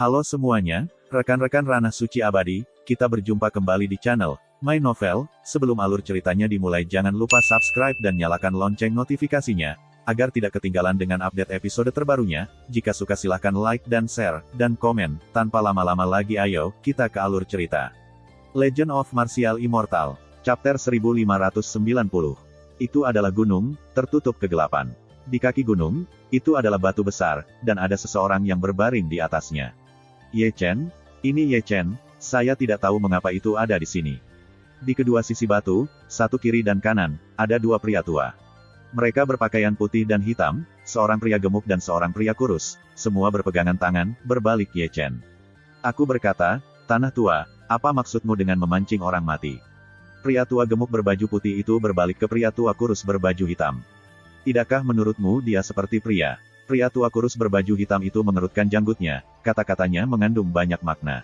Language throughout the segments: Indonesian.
Halo semuanya, rekan-rekan Ranah Suci Abadi, kita berjumpa kembali di channel My Novel. Sebelum alur ceritanya dimulai, jangan lupa subscribe dan nyalakan lonceng notifikasinya, agar tidak ketinggalan dengan update episode terbarunya. Jika suka silahkan like dan share, dan komen. Tanpa lama-lama lagi ayo, kita ke alur cerita. Legend of Martial Immortal, Chapter 1590. Itu adalah gunung, tertutup kegelapan. Di kaki gunung, itu adalah batu besar, dan ada seseorang yang berbaring di atasnya. Ye Chen? Ini Ye Chen, saya tidak tahu mengapa itu ada di sini. Di kedua sisi batu, satu kiri dan kanan, ada dua pria tua. Mereka berpakaian putih dan hitam, seorang pria gemuk dan seorang pria kurus, semua berpegangan tangan, berbalik Ye Chen. Aku berkata, Tanah Tua, apa maksudmu dengan memancing orang mati? Pria tua gemuk berbaju putih itu berbalik ke pria tua kurus berbaju hitam. Tidakkah menurutmu dia seperti pria? Pria tua kurus berbaju hitam itu mengerutkan janggutnya, kata-katanya mengandung banyak makna.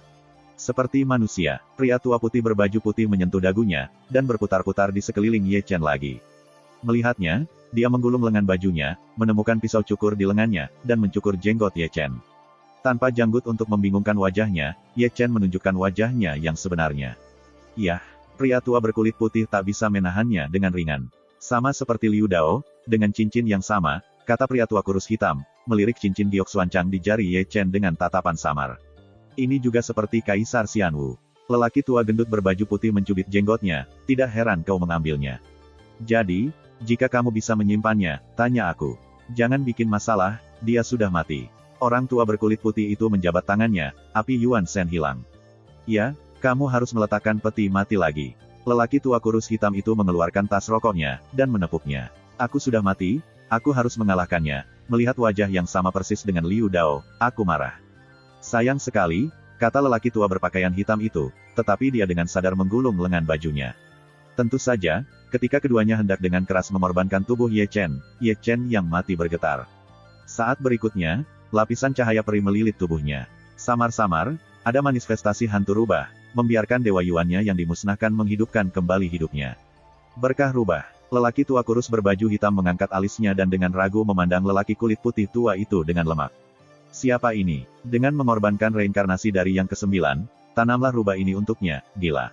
Seperti manusia, pria tua putih berbaju putih menyentuh dagunya, dan berputar-putar di sekeliling Ye Chen lagi. Melihatnya, dia menggulung lengan bajunya, menemukan pisau cukur di lengannya, dan mencukur jenggot Ye Chen. Tanpa janggut untuk membingungkan wajahnya, Ye Chen menunjukkan wajahnya yang sebenarnya. Yah, pria tua berkulit putih tak bisa menahannya dengan ringan. Sama seperti Liu Dao, dengan cincin yang sama, kata pria tua kurus hitam, melirik cincin giok Xuanchang di jari Ye Chen dengan tatapan samar. Ini juga seperti Kaisar Xianwu. Lelaki tua gendut berbaju putih mencubit jenggotnya, tidak heran kau mengambilnya. Jadi, jika kamu bisa menyimpannya, tanya aku. Jangan bikin masalah, dia sudah mati. Orang tua berkulit putih itu menjabat tangannya, api Yuan Shen hilang. Ya, kamu harus meletakkan peti mati lagi. Lelaki tua kurus hitam itu mengeluarkan tas rokoknya, dan menepuknya. Aku sudah mati, aku harus mengalahkannya. Melihat wajah yang sama persis dengan Liu Dao, aku marah. Sayang sekali, kata lelaki tua berpakaian hitam itu, tetapi dia dengan sadar menggulung lengan bajunya. Tentu saja, ketika keduanya hendak dengan keras mengorbankan tubuh Ye Chen yang mati bergetar. Saat berikutnya, lapisan cahaya peri melilit tubuhnya. Samar-samar, ada manifestasi hantu rubah, membiarkan Dewa Yuannya yang dimusnahkan menghidupkan kembali hidupnya. Berkah rubah. Lelaki tua kurus berbaju hitam mengangkat alisnya dan dengan ragu memandang lelaki kulit putih tua itu dengan lemak. Siapa ini? Dengan mengorbankan reinkarnasi dari yang ke-9, tanamlah rubah ini untuknya, gila.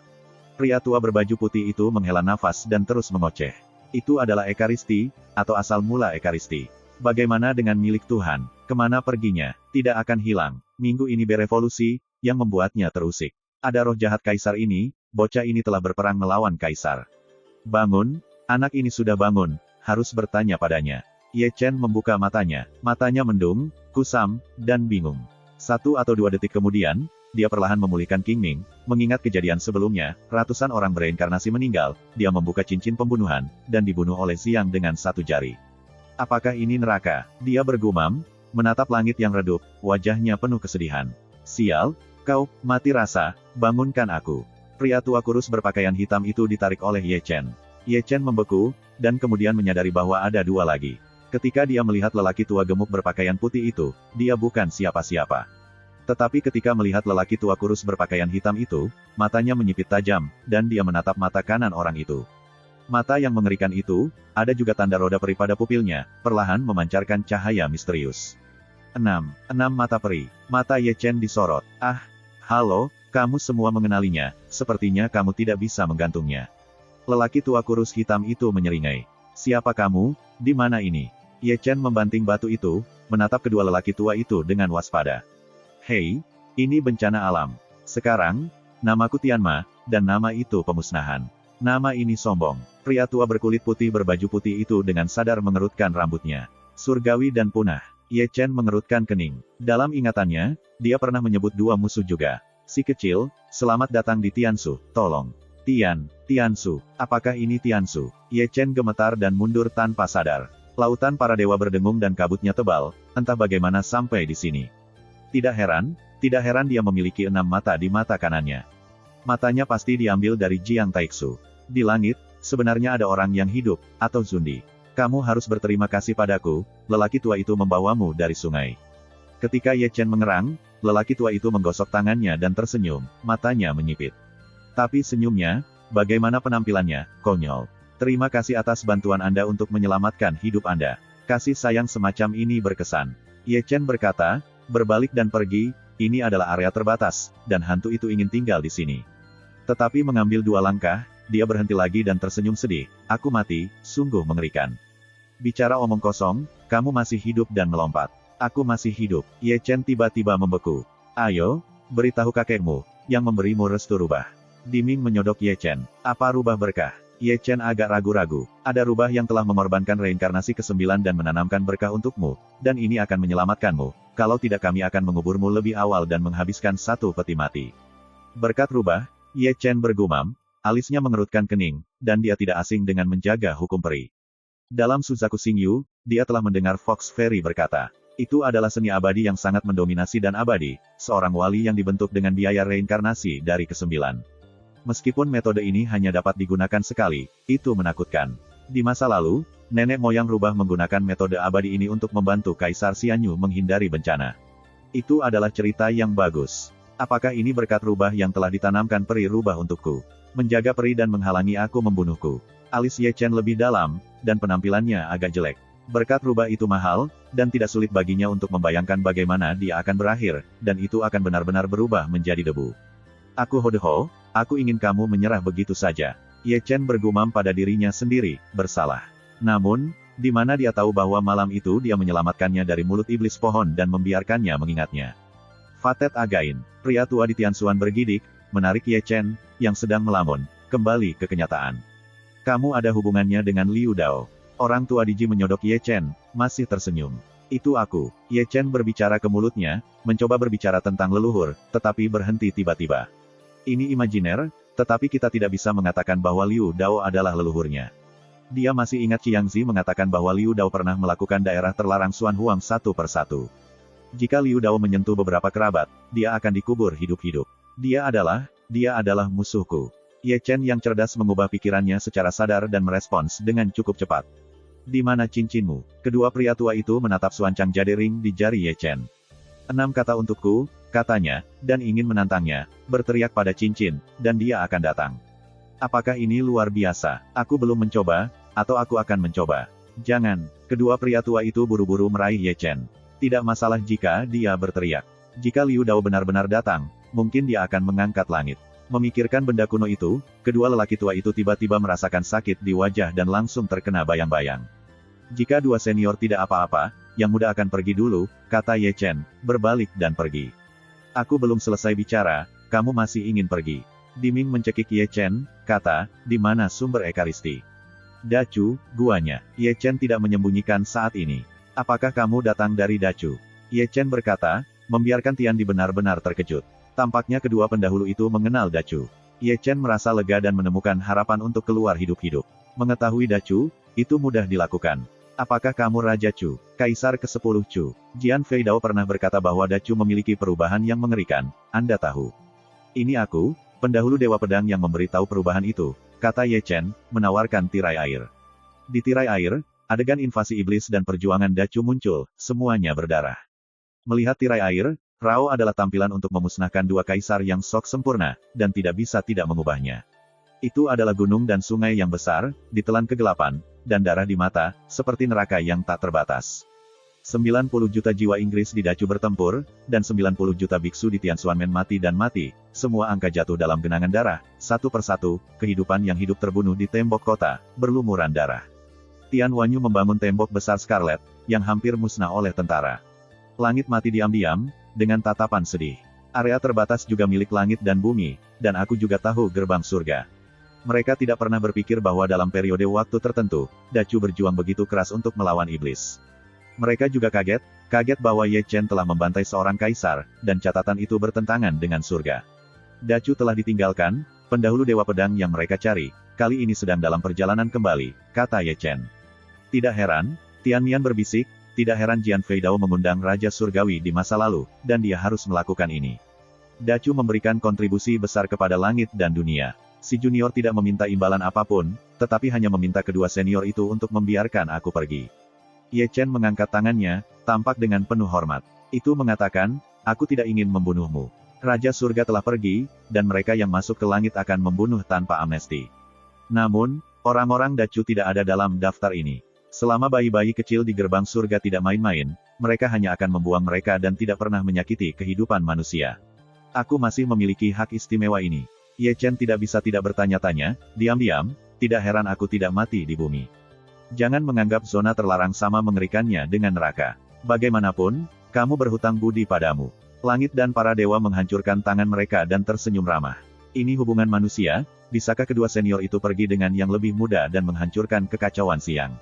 Pria tua berbaju putih itu menghela nafas dan terus mengoceh. Itu adalah Ekaristi, atau asal mula Ekaristi. Bagaimana dengan milik Tuhan? Kemana perginya? Tidak akan hilang. Minggu ini berevolusi, yang membuatnya terusik. Ada roh jahat Kaisar ini, bocah ini telah berperang melawan Kaisar. Bangun, anak ini sudah bangun, harus bertanya padanya. Ye Chen membuka matanya mendung, kusam, dan bingung. 1 atau 2 detik kemudian, dia perlahan memulihkan Qingming, mengingat kejadian sebelumnya, ratusan orang bereinkarnasi meninggal, dia membuka cincin pembunuhan, dan dibunuh oleh Xiang dengan 1 jari. Apakah ini neraka? Dia bergumam, menatap langit yang redup, wajahnya penuh kesedihan. Sial, kau, mati rasa, bangunkan aku. Pria tua kurus berpakaian hitam itu ditarik oleh Ye Chen. Ye Chen membeku, dan kemudian menyadari bahwa ada 2 lagi. Ketika dia melihat lelaki tua gemuk berpakaian putih itu, dia bukan siapa-siapa. Tetapi ketika melihat lelaki tua kurus berpakaian hitam itu, matanya menyipit tajam, dan dia menatap mata kanan orang itu. Mata yang mengerikan itu, ada juga tanda roda peri pada pupilnya, perlahan memancarkan cahaya misterius. 6 mata peri. Mata Ye Chen disorot. Ah, halo, kamu semua mengenalinya, sepertinya kamu tidak bisa menggantungnya. Lelaki tua kurus hitam itu menyeringai. Siapa kamu? Di mana ini? Ye Chen membanting batu itu, menatap kedua lelaki tua itu dengan waspada. Hei, ini bencana alam. Sekarang, namaku Tianma, dan nama itu pemusnahan. Nama ini sombong. Pria tua berkulit putih berbaju putih itu dengan sadar mengerutkan rambutnya. Surgawi dan punah. Ye Chen mengerutkan kening. Dalam ingatannya, dia pernah menyebut 2 musuh juga. Si kecil, selamat datang di Tiansu, tolong. Tiansu, apakah ini Tiansu? Ye Chen gemetar dan mundur tanpa sadar. Lautan para dewa berdengung dan kabutnya tebal, entah bagaimana sampai di sini. Tidak heran dia memiliki 6 mata di mata kanannya. Matanya pasti diambil dari Jiang Taixu. Di langit, sebenarnya ada orang yang hidup, atau Zundi. Kamu harus berterima kasih padaku, lelaki tua itu membawamu dari sungai. Ketika Ye Chen mengerang, lelaki tua itu menggosok tangannya dan tersenyum, matanya menyipit. Tapi senyumnya, bagaimana penampilannya, konyol. Terima kasih atas bantuan Anda untuk menyelamatkan hidup Anda. Kasih sayang semacam ini berkesan. Ye Chen berkata, berbalik dan pergi, ini adalah area terbatas, dan hantu itu ingin tinggal di sini. Tetapi mengambil 2 langkah, dia berhenti lagi dan tersenyum sedih. Aku mati, sungguh mengerikan. Bicara omong kosong, kamu masih hidup dan melompat. Aku masih hidup. Ye Chen tiba-tiba membeku. Ayo, beritahu kakekmu, yang memberimu restu rubah. Diming menyodok Ye Chen. Apa rubah berkah? Ye Chen agak ragu-ragu. Ada rubah yang telah mengorbankan reinkarnasi ke-9 dan menanamkan berkah untukmu, dan ini akan menyelamatkanmu. Kalau tidak kami akan menguburmu lebih awal dan menghabiskan 1 peti mati. Berkat rubah, Ye Chen bergumam, alisnya mengerutkan kening, dan dia tidak asing dengan menjaga hukum peri. Dalam Suzaku Xingyu, dia telah mendengar Fox Fairy berkata, itu adalah seni abadi yang sangat mendominasi dan abadi, seorang wali yang dibentuk dengan biaya reinkarnasi dari ke-9. Meskipun metode ini hanya dapat digunakan sekali, itu menakutkan. Di masa lalu, nenek moyang rubah menggunakan metode abadi ini untuk membantu Kaisar Xianyu menghindari bencana. Itu adalah cerita yang bagus. Apakah ini berkat rubah yang telah ditanamkan peri rubah untukku? Menjaga peri dan menghalangi aku membunuhku. Alis Ye Chen lebih dalam, dan penampilannya agak jelek. Berkat rubah itu mahal, dan tidak sulit baginya untuk membayangkan bagaimana dia akan berakhir, dan itu akan benar-benar berubah menjadi debu. Aku Hodeho, aku ingin kamu menyerah begitu saja. Ye Chen bergumam pada dirinya sendiri, bersalah. Namun, di mana dia tahu bahwa malam itu dia menyelamatkannya dari mulut iblis pohon dan membiarkannya mengingatnya. Fatet Again, pria tua di Tianxuan bergidik, menarik Ye Chen, yang sedang melamun, kembali ke kenyataan. Kamu ada hubungannya dengan Liu Dao. Orang tua Diji menyodok Ye Chen, masih tersenyum. Itu aku. Ye Chen berbicara ke mulutnya, mencoba berbicara tentang leluhur, tetapi berhenti tiba-tiba. Ini imajiner, tetapi kita tidak bisa mengatakan bahwa Liu Dao adalah leluhurnya. Dia masih ingat Qiangzi mengatakan bahwa Liu Dao pernah melakukan daerah terlarang Xuan Huang 1 per 1. Jika Liu Dao menyentuh beberapa kerabat, dia akan dikubur hidup-hidup. Dia adalah musuhku. Ye Chen yang cerdas mengubah pikirannya secara sadar dan merespons dengan cukup cepat. Di mana cincinmu? Kedua pria tua itu menatap suancang jadering di jari Ye Chen. 6 kata untukku, katanya, dan ingin menantangnya, berteriak pada cincin, dan dia akan datang. Apakah ini luar biasa? Aku belum mencoba, atau aku akan mencoba. Jangan. Kedua pria tua itu buru-buru meraih Ye Chen. Tidak masalah jika dia berteriak. Jika Liu Dao benar-benar datang, mungkin dia akan mengangkat langit. Memikirkan benda kuno itu, kedua lelaki tua itu tiba-tiba merasakan sakit di wajah dan langsung terkena bayang-bayang. Jika dua senior tidak apa-apa, yang muda akan pergi dulu, kata Ye Chen, berbalik dan pergi. Aku belum selesai bicara, kamu masih ingin pergi. Diming mencekik Ye Chen, kata, di mana sumber Ekaristi? Dacu, guanya. Ye Chen tidak menyembunyikan saat ini. Apakah kamu datang dari Dacu? Ye Chen berkata, membiarkan Tian benar-benar terkejut. Tampaknya kedua pendahulu itu mengenal Dacu. Ye Chen merasa lega dan menemukan harapan untuk keluar hidup-hidup. Mengetahui Dacu, itu mudah dilakukan. Apakah kamu Raja Chu? Kaisar ke-10 Chu? Jian Fei Dao pernah berkata bahwa Dacu memiliki perubahan yang mengerikan, Anda tahu. Ini aku, pendahulu Dewa Pedang yang memberitahu perubahan itu, kata Ye Chen, menawarkan tirai air. Di tirai air, adegan invasi iblis dan perjuangan Dacu muncul, semuanya berdarah. Melihat tirai air, Rao adalah tampilan untuk memusnahkan dua kaisar yang sok sempurna, dan tidak bisa tidak mengubahnya. Itu adalah gunung dan sungai yang besar, ditelan kegelapan, dan darah di mata, seperti neraka yang tak terbatas. 90 juta jiwa Inggris di Dacu bertempur, dan 90 juta biksu di Tianxuanmen mati dan mati, semua angka jatuh dalam genangan darah, satu persatu, kehidupan yang hidup terbunuh di tembok kota, berlumuran darah. Tian Wanyu membangun tembok besar Scarlet, yang hampir musnah oleh tentara. Langit mati diam-diam, dengan tatapan sedih. Area terbatas juga milik langit dan bumi, dan aku juga tahu gerbang surga. Mereka tidak pernah berpikir bahwa dalam periode waktu tertentu, Dacu berjuang begitu keras untuk melawan iblis. Mereka juga kaget bahwa Ye Chen telah membantai seorang kaisar, dan catatan itu bertentangan dengan surga. Dacu telah ditinggalkan, pendahulu Dewa Pedang yang mereka cari, kali ini sedang dalam perjalanan kembali, kata Ye Chen. Tidak heran, Tianmian berbisik, tidak heran Jian Fei Dao mengundang Raja Surgawi di masa lalu, dan dia harus melakukan ini. Dacu memberikan kontribusi besar kepada langit dan dunia. Si junior tidak meminta imbalan apapun, tetapi hanya meminta kedua senior itu untuk membiarkan aku pergi. Ye Chen mengangkat tangannya, tampak dengan penuh hormat. Itu mengatakan, aku tidak ingin membunuhmu. Raja surga telah pergi, dan mereka yang masuk ke langit akan membunuh tanpa amnesti. Namun, orang-orang Dacu tidak ada dalam daftar ini. Selama bayi-bayi kecil di gerbang surga tidak main-main, mereka hanya akan membuang mereka dan tidak pernah menyakiti kehidupan manusia. Aku masih memiliki hak istimewa ini. Ye Chen tidak bisa tidak bertanya-tanya, diam-diam, tidak heran aku tidak mati di bumi. Jangan menganggap zona terlarang sama mengerikannya dengan neraka. Bagaimanapun, kamu berhutang budi padamu. Langit dan para dewa menghancurkan tangan mereka dan tersenyum ramah. Ini hubungan manusia, bisakah kedua senior itu pergi dengan yang lebih muda dan menghancurkan kekacauan siang?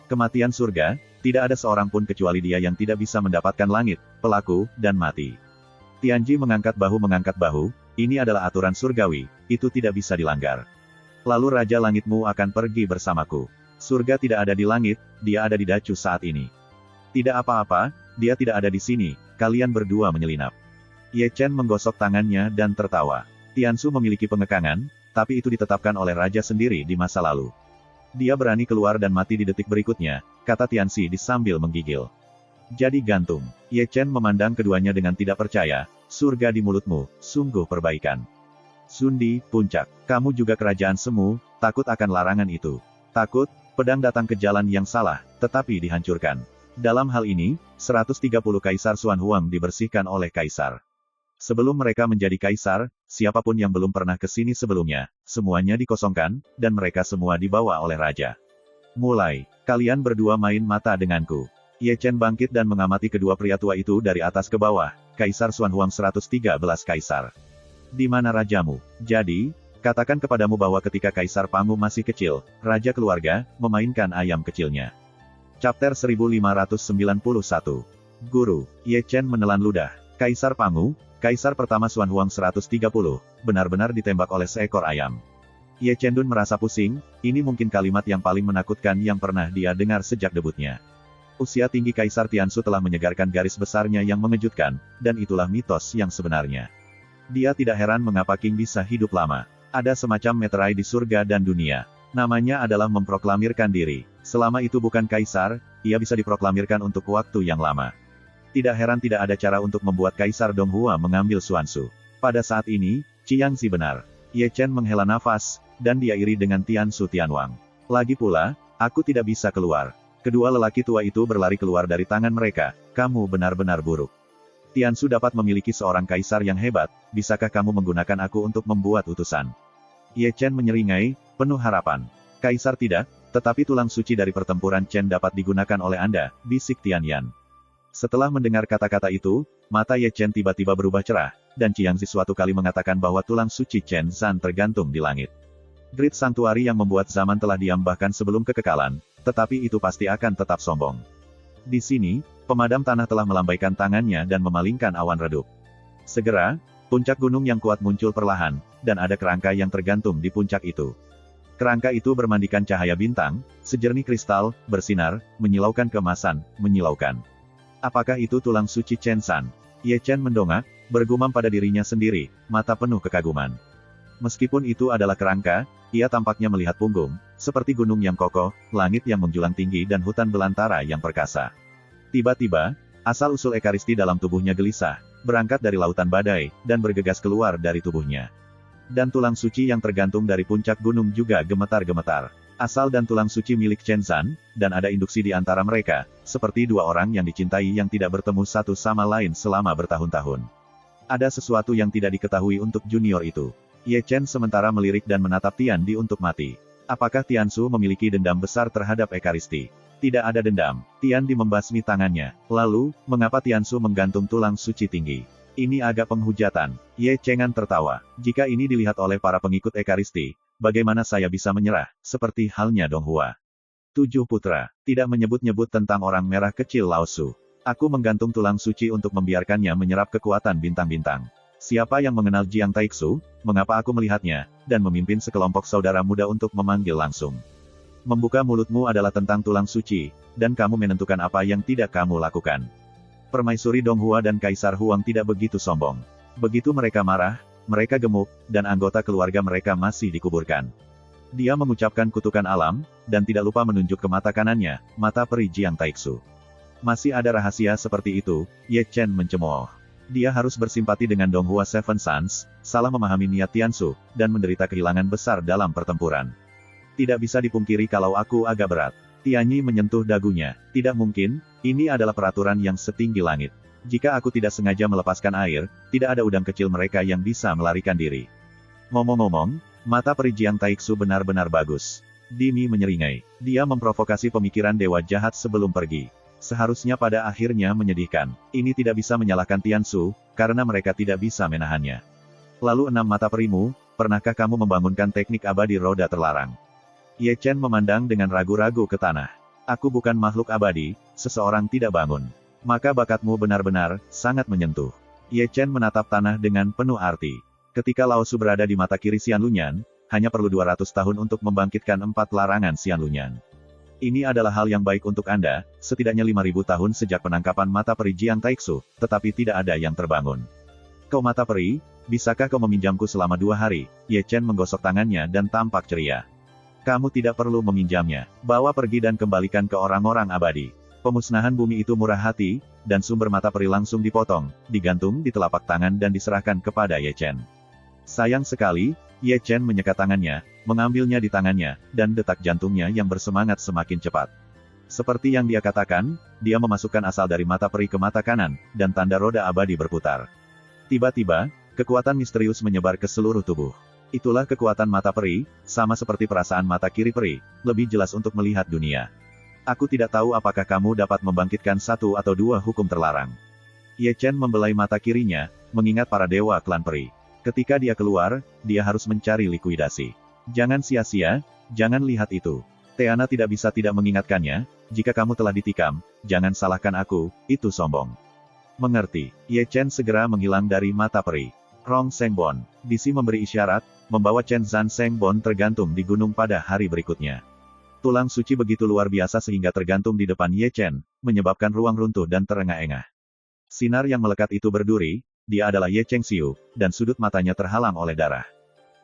Kematian surga, tidak ada seorang pun kecuali dia yang tidak bisa mendapatkan langit, pelaku, dan mati. Tianji mengangkat bahu, ini adalah aturan surgawi, itu tidak bisa dilanggar. Lalu Raja Langitmu akan pergi bersamaku. Surga tidak ada di langit, dia ada di Dacu saat ini. Tidak apa-apa, dia tidak ada di sini, kalian berdua menyelinap. Ye Chen menggosok tangannya dan tertawa. Tiansu memiliki pengekangan, tapi itu ditetapkan oleh raja sendiri di masa lalu. Dia berani keluar dan mati di detik berikutnya, kata Tianxi sambil menggigil. Jadi gantung. Ye Chen memandang keduanya dengan tidak percaya, surga di mulutmu, sungguh perbaikan. Sundi, puncak, kamu juga kerajaan semu, takut akan larangan itu. Takut, pedang datang ke jalan yang salah, tetapi dihancurkan. Dalam hal ini, 130 Kaisar Xuan Huang dibersihkan oleh Kaisar. Sebelum mereka menjadi kaisar, siapapun yang belum pernah ke sini sebelumnya, semuanya dikosongkan, dan mereka semua dibawa oleh raja. Mulai, kalian berdua main mata denganku. Ye Chen bangkit dan mengamati kedua pria tua itu dari atas ke bawah, Kaisar Xuan Huang 113 Kaisar. Di mana rajamu? Jadi, katakan kepadamu bahwa ketika Kaisar Pangu masih kecil, Raja Keluarga, memainkan ayam kecilnya. Chapter 1591. Guru, Ye Chen menelan ludah. Kaisar Pangu, Kaisar pertama Xuan Huang 130, benar-benar ditembak oleh seekor ayam. Ye Chen Dun merasa pusing, ini mungkin kalimat yang paling menakutkan yang pernah dia dengar sejak debutnya. Usia tinggi Kaisar Tiansu telah menyegarkan garis besarnya yang mengejutkan, dan itulah mitos yang sebenarnya. Dia tidak heran mengapa King bisa hidup lama. Ada semacam meterai di surga dan dunia. Namanya adalah memproklamirkan diri. Selama itu bukan kaisar, ia bisa diproklamirkan untuk waktu yang lama. Tidak heran tidak ada cara untuk membuat Kaisar Donghua mengambil Xuanzu. Pada saat ini, Qiangzi benar. Ye Chen menghela nafas, dan dia iri dengan Tiansu Tianwang. Lagi pula, aku tidak bisa keluar. Kedua lelaki tua itu berlari keluar dari tangan mereka, kamu benar-benar buruk. Tiansu dapat memiliki seorang kaisar yang hebat, bisakah kamu menggunakan aku untuk membuat utusan? Ye Chen menyeringai, penuh harapan. Kaisar tidak, tetapi tulang suci dari pertempuran Chen dapat digunakan oleh Anda, bisik Tian Yan. Setelah mendengar kata-kata itu, mata Ye Chen tiba-tiba berubah cerah, dan Qiangzi suatu kali mengatakan bahwa tulang suci Chen Zan tergantung di langit. Grid Sanctuary yang membuat zaman telah diam bahkan sebelum kekekalan, tetapi itu pasti akan tetap sombong. Di sini, pemadam tanah telah melambaikan tangannya dan memalingkan awan redup. Segera, puncak gunung yang kuat muncul perlahan, dan ada kerangka yang tergantung di puncak itu. Kerangka itu bermandikan cahaya bintang, sejernih kristal, bersinar, menyilaukan keemasan, menyilaukan. Apakah itu tulang suci Chen Zan? Ye Chen mendongak, bergumam pada dirinya sendiri, mata penuh kekaguman. Meskipun itu adalah kerangka, ia tampaknya melihat punggung, seperti gunung yang kokoh, langit yang menjulang tinggi dan hutan belantara yang perkasa. Tiba-tiba, asal-usul ekaristi dalam tubuhnya gelisah, berangkat dari lautan badai, dan bergegas keluar dari tubuhnya. Dan tulang suci yang tergantung dari puncak gunung juga gemetar-gemetar. Asal dan tulang suci milik Chen Zan, dan ada induksi di antara mereka, seperti dua orang yang dicintai yang tidak bertemu satu sama lain selama bertahun-tahun. Ada sesuatu yang tidak diketahui untuk junior itu. Ye Chen sementara melirik dan menatap Tian Di untuk mati. Apakah Tiansu memiliki dendam besar terhadap ekaristi? Tidak ada dendam. Tian Di membasmi tangannya. Lalu, mengapa Tiansu menggantung tulang suci tinggi? Ini agak penghujatan. Ye Chengan tertawa. Jika ini dilihat oleh para pengikut ekaristi, bagaimana saya bisa menyerah, seperti halnya Donghua. 7 putra, tidak menyebut-nyebut tentang orang merah kecil Lao Su. Aku menggantung tulang suci untuk membiarkannya menyerap kekuatan bintang-bintang. Siapa yang mengenal Jiang Taixu, mengapa aku melihatnya, dan memimpin sekelompok saudara muda untuk memanggil langsung. Membuka mulutmu adalah tentang tulang suci, dan kamu menentukan apa yang tidak kamu lakukan. Permaisuri Donghua dan Kaisar Huang tidak begitu sombong. Begitu mereka marah, mereka gemuk, dan anggota keluarga mereka masih dikuburkan. Dia mengucapkan kutukan alam, dan tidak lupa menunjuk ke mata kanannya, mata peri Jiang Taixu. Masih ada rahasia seperti itu, Ye Chen mencemooh. Dia harus bersimpati dengan Donghua Seven Sons, salah memahami niat Tiansu, dan menderita kehilangan besar dalam pertempuran. Tidak bisa dipungkiri kalau aku agak berat. Tianyi menyentuh dagunya. Tidak mungkin, ini adalah peraturan yang setinggi langit. Jika aku tidak sengaja melepaskan air, tidak ada udang kecil mereka yang bisa melarikan diri. Ngomong-ngomong, mata peri Jiang Taixu benar-benar bagus. Dimi menyeringai. Dia memprovokasi pemikiran dewa jahat sebelum pergi. Seharusnya pada akhirnya menyedihkan. Ini tidak bisa menyalahkan Tiansu, karena mereka tidak bisa menahannya. Lalu 6 mata perimu, pernahkah kamu membangunkan teknik abadi roda terlarang? Ye Chen memandang dengan ragu-ragu ke tanah. Aku bukan makhluk abadi, seseorang tidak bangun. Maka bakatmu benar-benar, sangat menyentuh. Ye Chen menatap tanah dengan penuh arti. Ketika Lao Su berada di mata kiri Xian Lunyan, hanya perlu 200 tahun untuk membangkitkan 4 larangan Xian Lunyan. Ini adalah hal yang baik untuk Anda, setidaknya 5.000 tahun sejak penangkapan mata peri Jiang Taixu, tetapi tidak ada yang terbangun. Kau mata peri, bisakah kau meminjamku selama 2 hari? Ye Chen menggosok tangannya dan tampak ceria. Kamu tidak perlu meminjamnya. Bawa pergi dan kembalikan ke orang-orang abadi. Pemusnahan bumi itu murah hati, dan sumber mata peri langsung dipotong, digantung di telapak tangan dan diserahkan kepada Ye Chen. Sayang sekali, Ye Chen menyekat tangannya, mengambilnya di tangannya, dan detak jantungnya yang bersemangat semakin cepat. Seperti yang dia katakan, dia memasukkan asal dari mata peri ke mata kanan, dan tanda roda abadi berputar. Tiba-tiba, kekuatan misterius menyebar ke seluruh tubuh. Itulah kekuatan mata peri, sama seperti perasaan mata kiri peri, lebih jelas untuk melihat dunia. Aku tidak tahu apakah kamu dapat membangkitkan 1 atau 2 hukum terlarang. Ye Chen membelai mata kirinya, mengingat para dewa klan peri. Ketika dia keluar, dia harus mencari likuidasi. Jangan sia-sia, jangan lihat itu. Teana tidak bisa tidak mengingatkannya, jika kamu telah ditikam, jangan salahkan aku, itu sombong. Mengerti. Ye Chen segera menghilang dari mata peri. Rong Sengbon. Disi memberi isyarat, membawa Chen Zhan Sengbon tergantung di gunung pada hari berikutnya. Tulang suci begitu luar biasa sehingga tergantung di depan Ye Chen, menyebabkan ruang runtuh dan terengah-engah. Sinar yang melekat itu berduri, dia adalah Ye Chengxiu, dan sudut matanya terhalang oleh darah.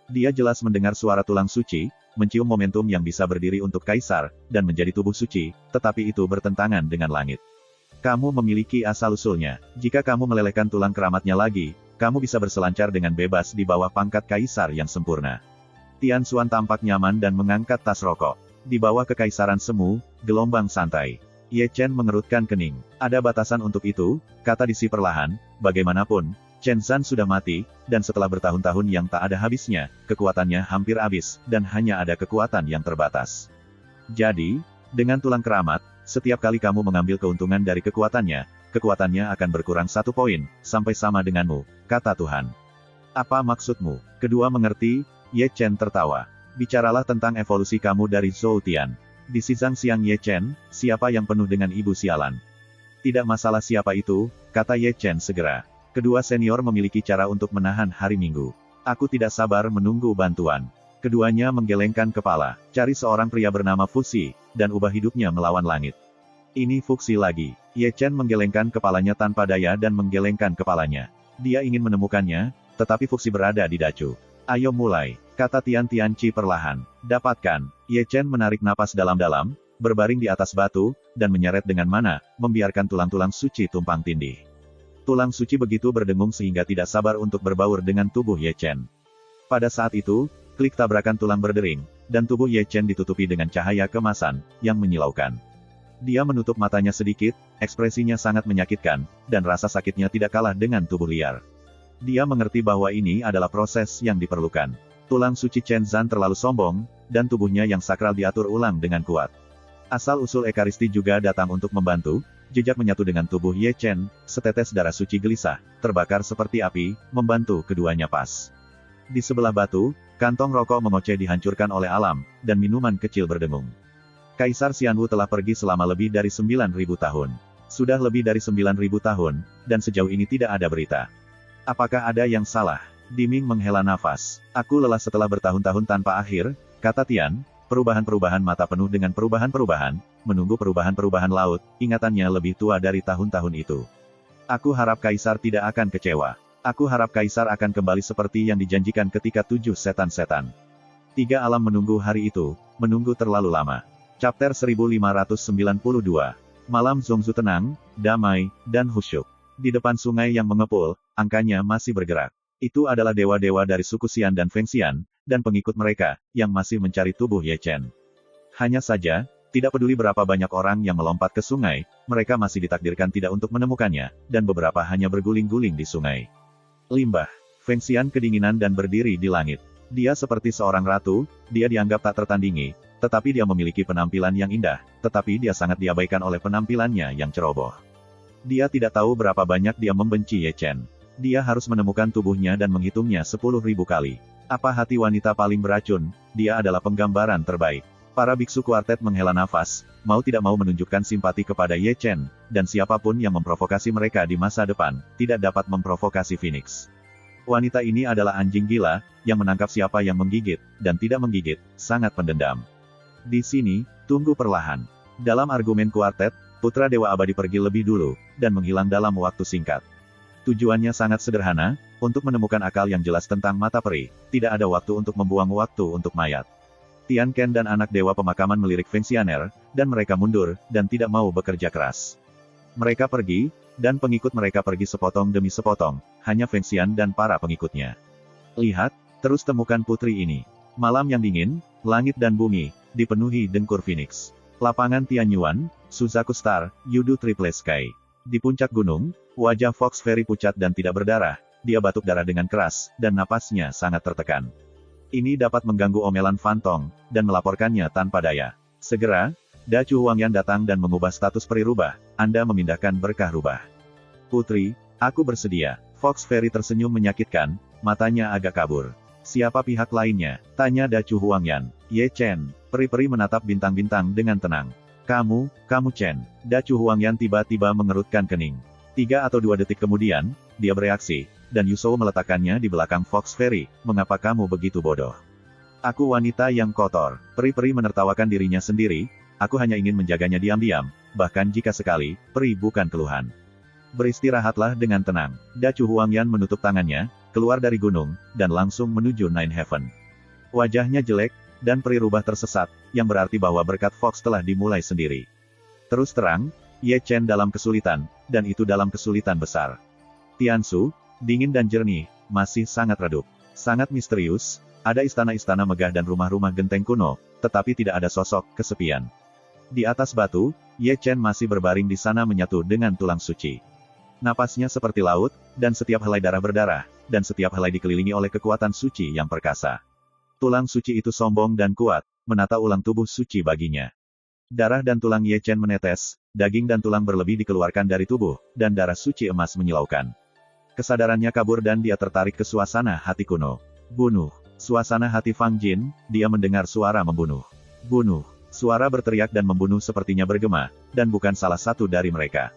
Dia jelas mendengar suara tulang suci, mencium momentum yang bisa berdiri untuk kaisar, dan menjadi tubuh suci, tetapi itu bertentangan dengan langit. Kamu memiliki asal-usulnya. Jika kamu melelehkan tulang keramatnya lagi, kamu bisa berselancar dengan bebas di bawah pangkat kaisar yang sempurna. Tian Xuan tampak nyaman dan mengangkat tas rokok. Di bawah kekaisaran semu, gelombang santai. Ye Chen mengerutkan kening. Ada batasan untuk itu, kata Disi perlahan, bagaimanapun, Chen Zhan sudah mati, dan setelah bertahun-tahun yang tak ada habisnya, kekuatannya hampir habis, dan hanya ada kekuatan yang terbatas. Jadi, dengan tulang keramat, setiap kali kamu mengambil keuntungan dari kekuatannya akan berkurang 1 poin, sampai sama denganmu, kata Tuhan. Apa maksudmu? Kedua mengerti, Ye Chen tertawa. Bicaralah tentang evolusi kamu dari Zhou Tian. Di Sizang Siang Ye Chen, siapa yang penuh dengan ibu sialan? Tidak masalah siapa itu, kata Ye Chen segera. Kedua senior memiliki cara untuk menahan hari Minggu. Aku tidak sabar menunggu bantuan. Keduanya menggelengkan kepala. Cari seorang pria bernama Fuxi, dan ubah hidupnya melawan langit. Ini Fuxi lagi. Ye Chen menggelengkan kepalanya tanpa daya dan menggelengkan kepalanya. Dia ingin menemukannya, tetapi Fuxi berada di dacu. Ayo mulai, kata Tian Tianqi perlahan. Dapatkan. Ye Chen menarik napas dalam-dalam, berbaring di atas batu, dan menyeret dengan mana, membiarkan tulang-tulang suci tumpang tindih. Tulang suci begitu berdengung sehingga tidak sabar untuk berbaur dengan tubuh Ye Chen. Pada saat itu, klik tabrakan tulang berdering, dan tubuh Ye Chen ditutupi dengan cahaya kemasan, yang menyilaukan. Dia menutup matanya sedikit, ekspresinya sangat menyakitkan, dan rasa sakitnya tidak kalah dengan tubuh liar. Dia mengerti bahwa ini adalah proses yang diperlukan. Tulang suci Chen Zhan terlalu sombong, dan tubuhnya yang sakral diatur ulang dengan kuat. Asal-usul Ekaristi juga datang untuk membantu, jejak menyatu dengan tubuh Ye Chen, setetes darah suci gelisah, terbakar seperti api, membantu keduanya pas. Di sebelah batu, kantong rokok mengoceh dihancurkan oleh alam, dan minuman kecil berdengung. Kaisar Xianwu telah pergi selama lebih dari 9.000 tahun. Sudah lebih dari 9.000 tahun, dan sejauh ini tidak ada berita. Apakah ada yang salah? Diming menghela nafas. Aku lelah setelah bertahun-tahun tanpa akhir, kata Tian, perubahan-perubahan mata penuh dengan perubahan-perubahan, menunggu perubahan-perubahan laut, ingatannya lebih tua dari tahun-tahun itu. Aku harap Kaisar tidak akan kecewa. Aku harap Kaisar akan kembali seperti yang dijanjikan ketika 7 setan-setan. 3 alam menunggu hari itu, menunggu terlalu lama. Chapter 1592. Malam Zhongzu tenang, damai, dan khusyuk. Di depan sungai yang mengepul, angkanya masih bergerak. Itu adalah dewa-dewa dari suku Xian dan Feng Xian, dan pengikut mereka, yang masih mencari tubuh Ye Chen. Hanya saja, Tidak peduli berapa banyak orang yang melompat ke sungai, mereka masih ditakdirkan tidak untuk menemukannya, dan beberapa hanya berguling-guling di sungai. Limbah. Feng Xian kedinginan dan berdiri di langit. Dia seperti seorang ratu, dia dianggap tak tertandingi, tetapi dia memiliki penampilan yang indah, tetapi dia sangat diabaikan oleh penampilannya yang ceroboh. Dia tidak tahu berapa banyak dia membenci Ye Chen. Dia harus menemukan tubuhnya dan menghitungnya 10.000 kali. Apa hati wanita paling beracun? Dia adalah penggambaran terbaik. Para biksu kuartet menghela nafas, mau tidak mau menunjukkan simpati kepada Ye Chen, dan siapapun yang memprovokasi mereka di masa depan, tidak dapat memprovokasi Phoenix. Wanita ini adalah anjing gila, yang menangkap siapa yang menggigit, dan tidak menggigit, sangat pendendam. Di sini, tunggu perlahan. Dalam argumen kuartet, Putra Dewa Abadi pergi lebih dulu, dan menghilang dalam waktu singkat. Tujuannya sangat sederhana, untuk menemukan akal yang jelas tentang mata peri, tidak ada waktu untuk membuang waktu untuk mayat. Tian Ken dan anak Dewa Pemakaman melirik Feng Xianer, dan mereka mundur, dan tidak mau bekerja keras. Mereka pergi, dan pengikut mereka pergi sepotong demi sepotong, hanya Feng Xian dan para pengikutnya. Lihat, terus temukan putri ini. Malam yang dingin, langit dan bumi, dipenuhi dengkur Phoenix. Lapangan Tianyuan, Suzaku Star, Yudu Triple Sky. Di puncak gunung, wajah Fox Fairy pucat dan tidak berdarah, dia batuk darah dengan keras, dan napasnya sangat tertekan. Ini dapat mengganggu omelan Fantong, dan melaporkannya tanpa daya. Segera, Da Chu Huangyan datang dan mengubah status peri rubah, Anda memindahkan berkah rubah. Putri, aku bersedia. Fox Fairy tersenyum menyakitkan, matanya agak kabur. Siapa pihak lainnya? Tanya Da Chu Huangyan. Ye Chen. Peri-peri menatap bintang-bintang dengan tenang. Kamu Chen. Da Chu Huangyan tiba-tiba mengerutkan kening. 3 atau 2 detik kemudian, dia bereaksi, dan Yusou meletakkannya di belakang Fox Fairy. Mengapa kamu begitu bodoh? Aku wanita yang kotor. Peri-peri menertawakan dirinya sendiri, aku hanya ingin menjaganya diam-diam, bahkan jika sekali, peri bukan keluhan. Beristirahatlah dengan tenang. Da Chu Huangyan menutup tangannya, keluar dari gunung, dan langsung menuju Nine Heaven. Wajahnya jelek, dan peri rubah tersesat, yang berarti bahwa berkat Fox telah dimulai sendiri. Terus terang, Ye Chen dalam kesulitan, dan itu dalam kesulitan besar. Tiansu, dingin dan jernih, masih sangat redup. Sangat misterius, ada istana-istana megah dan rumah-rumah genteng kuno, tetapi tidak ada sosok, kesepian. Di atas batu, Ye Chen masih berbaring di sana menyatu dengan tulang suci. Napasnya seperti laut, dan setiap helai darah berdarah, dan setiap helai dikelilingi oleh kekuatan suci yang perkasa. Tulang suci itu sombong dan kuat, menata ulang tubuh suci baginya. Darah dan tulang Ye Chen menetes, daging dan tulang berlebih dikeluarkan dari tubuh, dan darah suci emas menyilaukan. Kesadarannya kabur dan dia tertarik ke suasana hati kuno. Bunuh. Suasana hati Fang Jin, dia mendengar suara membunuh. Bunuh. Suara berteriak dan membunuh sepertinya bergema, dan bukan salah satu dari mereka.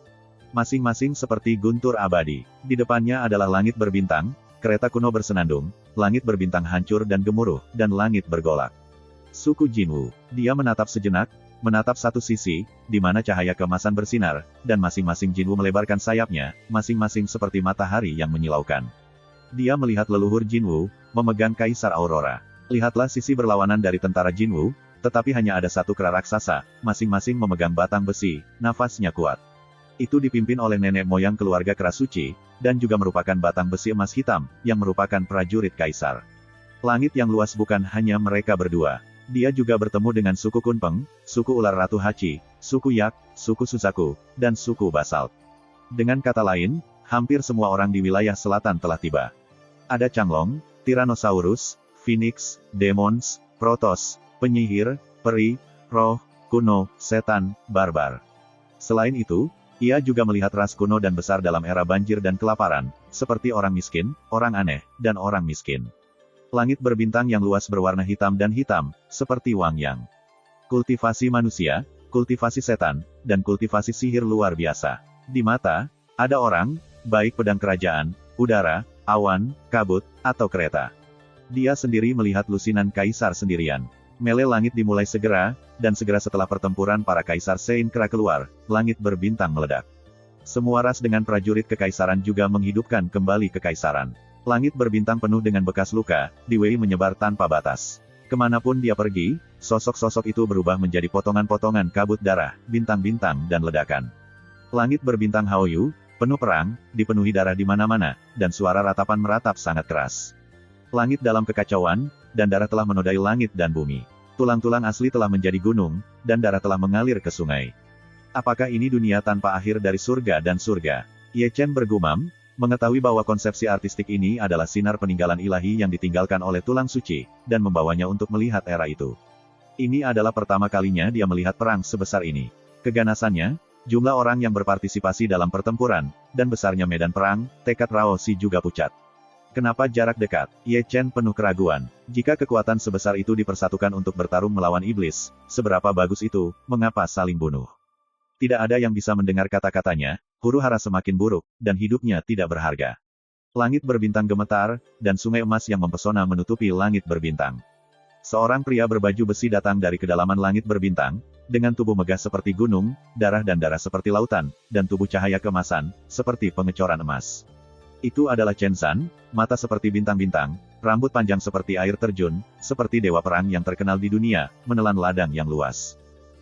Masing-masing seperti guntur abadi. Di depannya adalah langit berbintang, kereta kuno bersenandung, langit berbintang hancur dan gemuruh, dan langit bergolak. Suku Jinwu. Dia menatap sejenak, menatap satu sisi, di mana cahaya keemasan bersinar, dan masing-masing Jinwu melebarkan sayapnya, masing-masing seperti matahari yang menyilaukan. Dia melihat leluhur Jinwu, memegang Kaisar Aurora. Lihatlah sisi berlawanan dari tentara Jinwu, tetapi hanya ada satu kera raksasa, masing-masing memegang batang besi, nafasnya kuat. Itu dipimpin oleh nenek moyang keluarga kera suci, dan juga merupakan batang besi emas hitam, yang merupakan prajurit Kaisar. Langit yang luas bukan hanya mereka berdua. Dia juga bertemu dengan suku Kunpeng, suku ular Ratu Hachi, suku Yak, suku Suzaku, dan suku Basalt. Dengan kata lain, hampir semua orang di wilayah selatan telah tiba. Ada Changlong, Tyrannosaurus, Phoenix, Demons, Protoss, penyihir, peri, roh, kuno, setan, barbar. Selain itu, ia juga melihat ras kuno dan besar dalam era banjir dan kelaparan, seperti orang miskin, orang aneh, dan orang miskin. Langit berbintang yang luas berwarna hitam dan hitam, seperti Wang Yang. Kultivasi manusia, kultivasi setan, dan kultivasi sihir luar biasa. Di mata, ada orang, baik pedang kerajaan, udara, awan, kabut, atau kereta. Dia sendiri melihat lusinan Kaisar sendirian. Mele langit dimulai segera, dan segera setelah pertempuran para Kaisar Sein Kera keluar, langit berbintang meledak. Semua ras dengan prajurit kekaisaran juga menghidupkan kembali kekaisaran. Langit berbintang penuh dengan bekas luka, di Wei menyebar tanpa batas. Kemanapun dia pergi, sosok-sosok itu berubah menjadi potongan-potongan kabut darah, bintang-bintang dan ledakan. Langit berbintang Haoyu, penuh perang, dipenuhi darah di mana-mana, dan suara ratapan meratap sangat keras. Langit dalam kekacauan, dan darah telah menodai langit dan bumi. Tulang-tulang asli telah menjadi gunung, dan darah telah mengalir ke sungai. Apakah ini dunia tanpa akhir dari surga dan surga? Ye Chen bergumam, mengetahui bahwa konsepsi artistik ini adalah sinar peninggalan ilahi yang ditinggalkan oleh tulang suci, dan membawanya untuk melihat era itu. Ini adalah pertama kalinya dia melihat perang sebesar ini. Keganasannya, jumlah orang yang berpartisipasi dalam pertempuran, dan besarnya medan perang, tekad Rao Si juga pucat. Kenapa jarak dekat? Ye Chen penuh keraguan. Jika kekuatan sebesar itu dipersatukan untuk bertarung melawan iblis, seberapa bagus itu, mengapa saling bunuh? Tidak ada yang bisa mendengar kata-katanya, huru-hara semakin buruk, dan hidupnya tidak berharga. Langit berbintang gemetar, dan sungai emas yang mempesona menutupi langit berbintang. Seorang pria berbaju besi datang dari kedalaman langit berbintang, dengan tubuh megah seperti gunung, darah dan darah seperti lautan, dan tubuh cahaya kemasan, seperti pengecoran emas. Itu adalah Chen Zan, mata seperti bintang-bintang, rambut panjang seperti air terjun, seperti dewa perang yang terkenal di dunia, menelan ladang yang luas.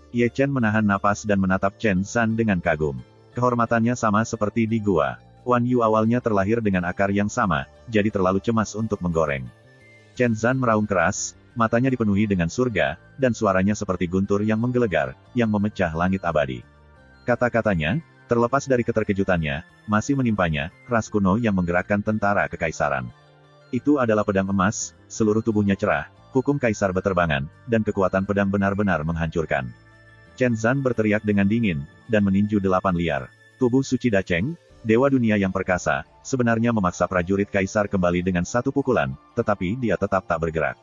Ye Chen menahan napas dan menatap Chen Zan dengan kagum. Kehormatannya sama seperti di gua. Wan Yu awalnya terlahir dengan akar yang sama, jadi terlalu cemas untuk menggoreng. Chen Zan meraung keras, matanya dipenuhi dengan surga, dan suaranya seperti guntur yang menggelegar, yang memecah langit abadi. Kata-katanya, terlepas dari keterkejutannya, masih menimpanya, ras kuno yang menggerakkan tentara kekaisaran. Itu adalah pedang emas, seluruh tubuhnya cerah, hukum kaisar beterbangan, dan kekuatan pedang benar-benar menghancurkan. Chen Zan berteriak dengan dingin, dan meninju 8 liar. Tubuh suci Dacheng, dewa dunia yang perkasa, sebenarnya memaksa prajurit kaisar kembali dengan satu pukulan, tetapi dia tetap tak bergerak.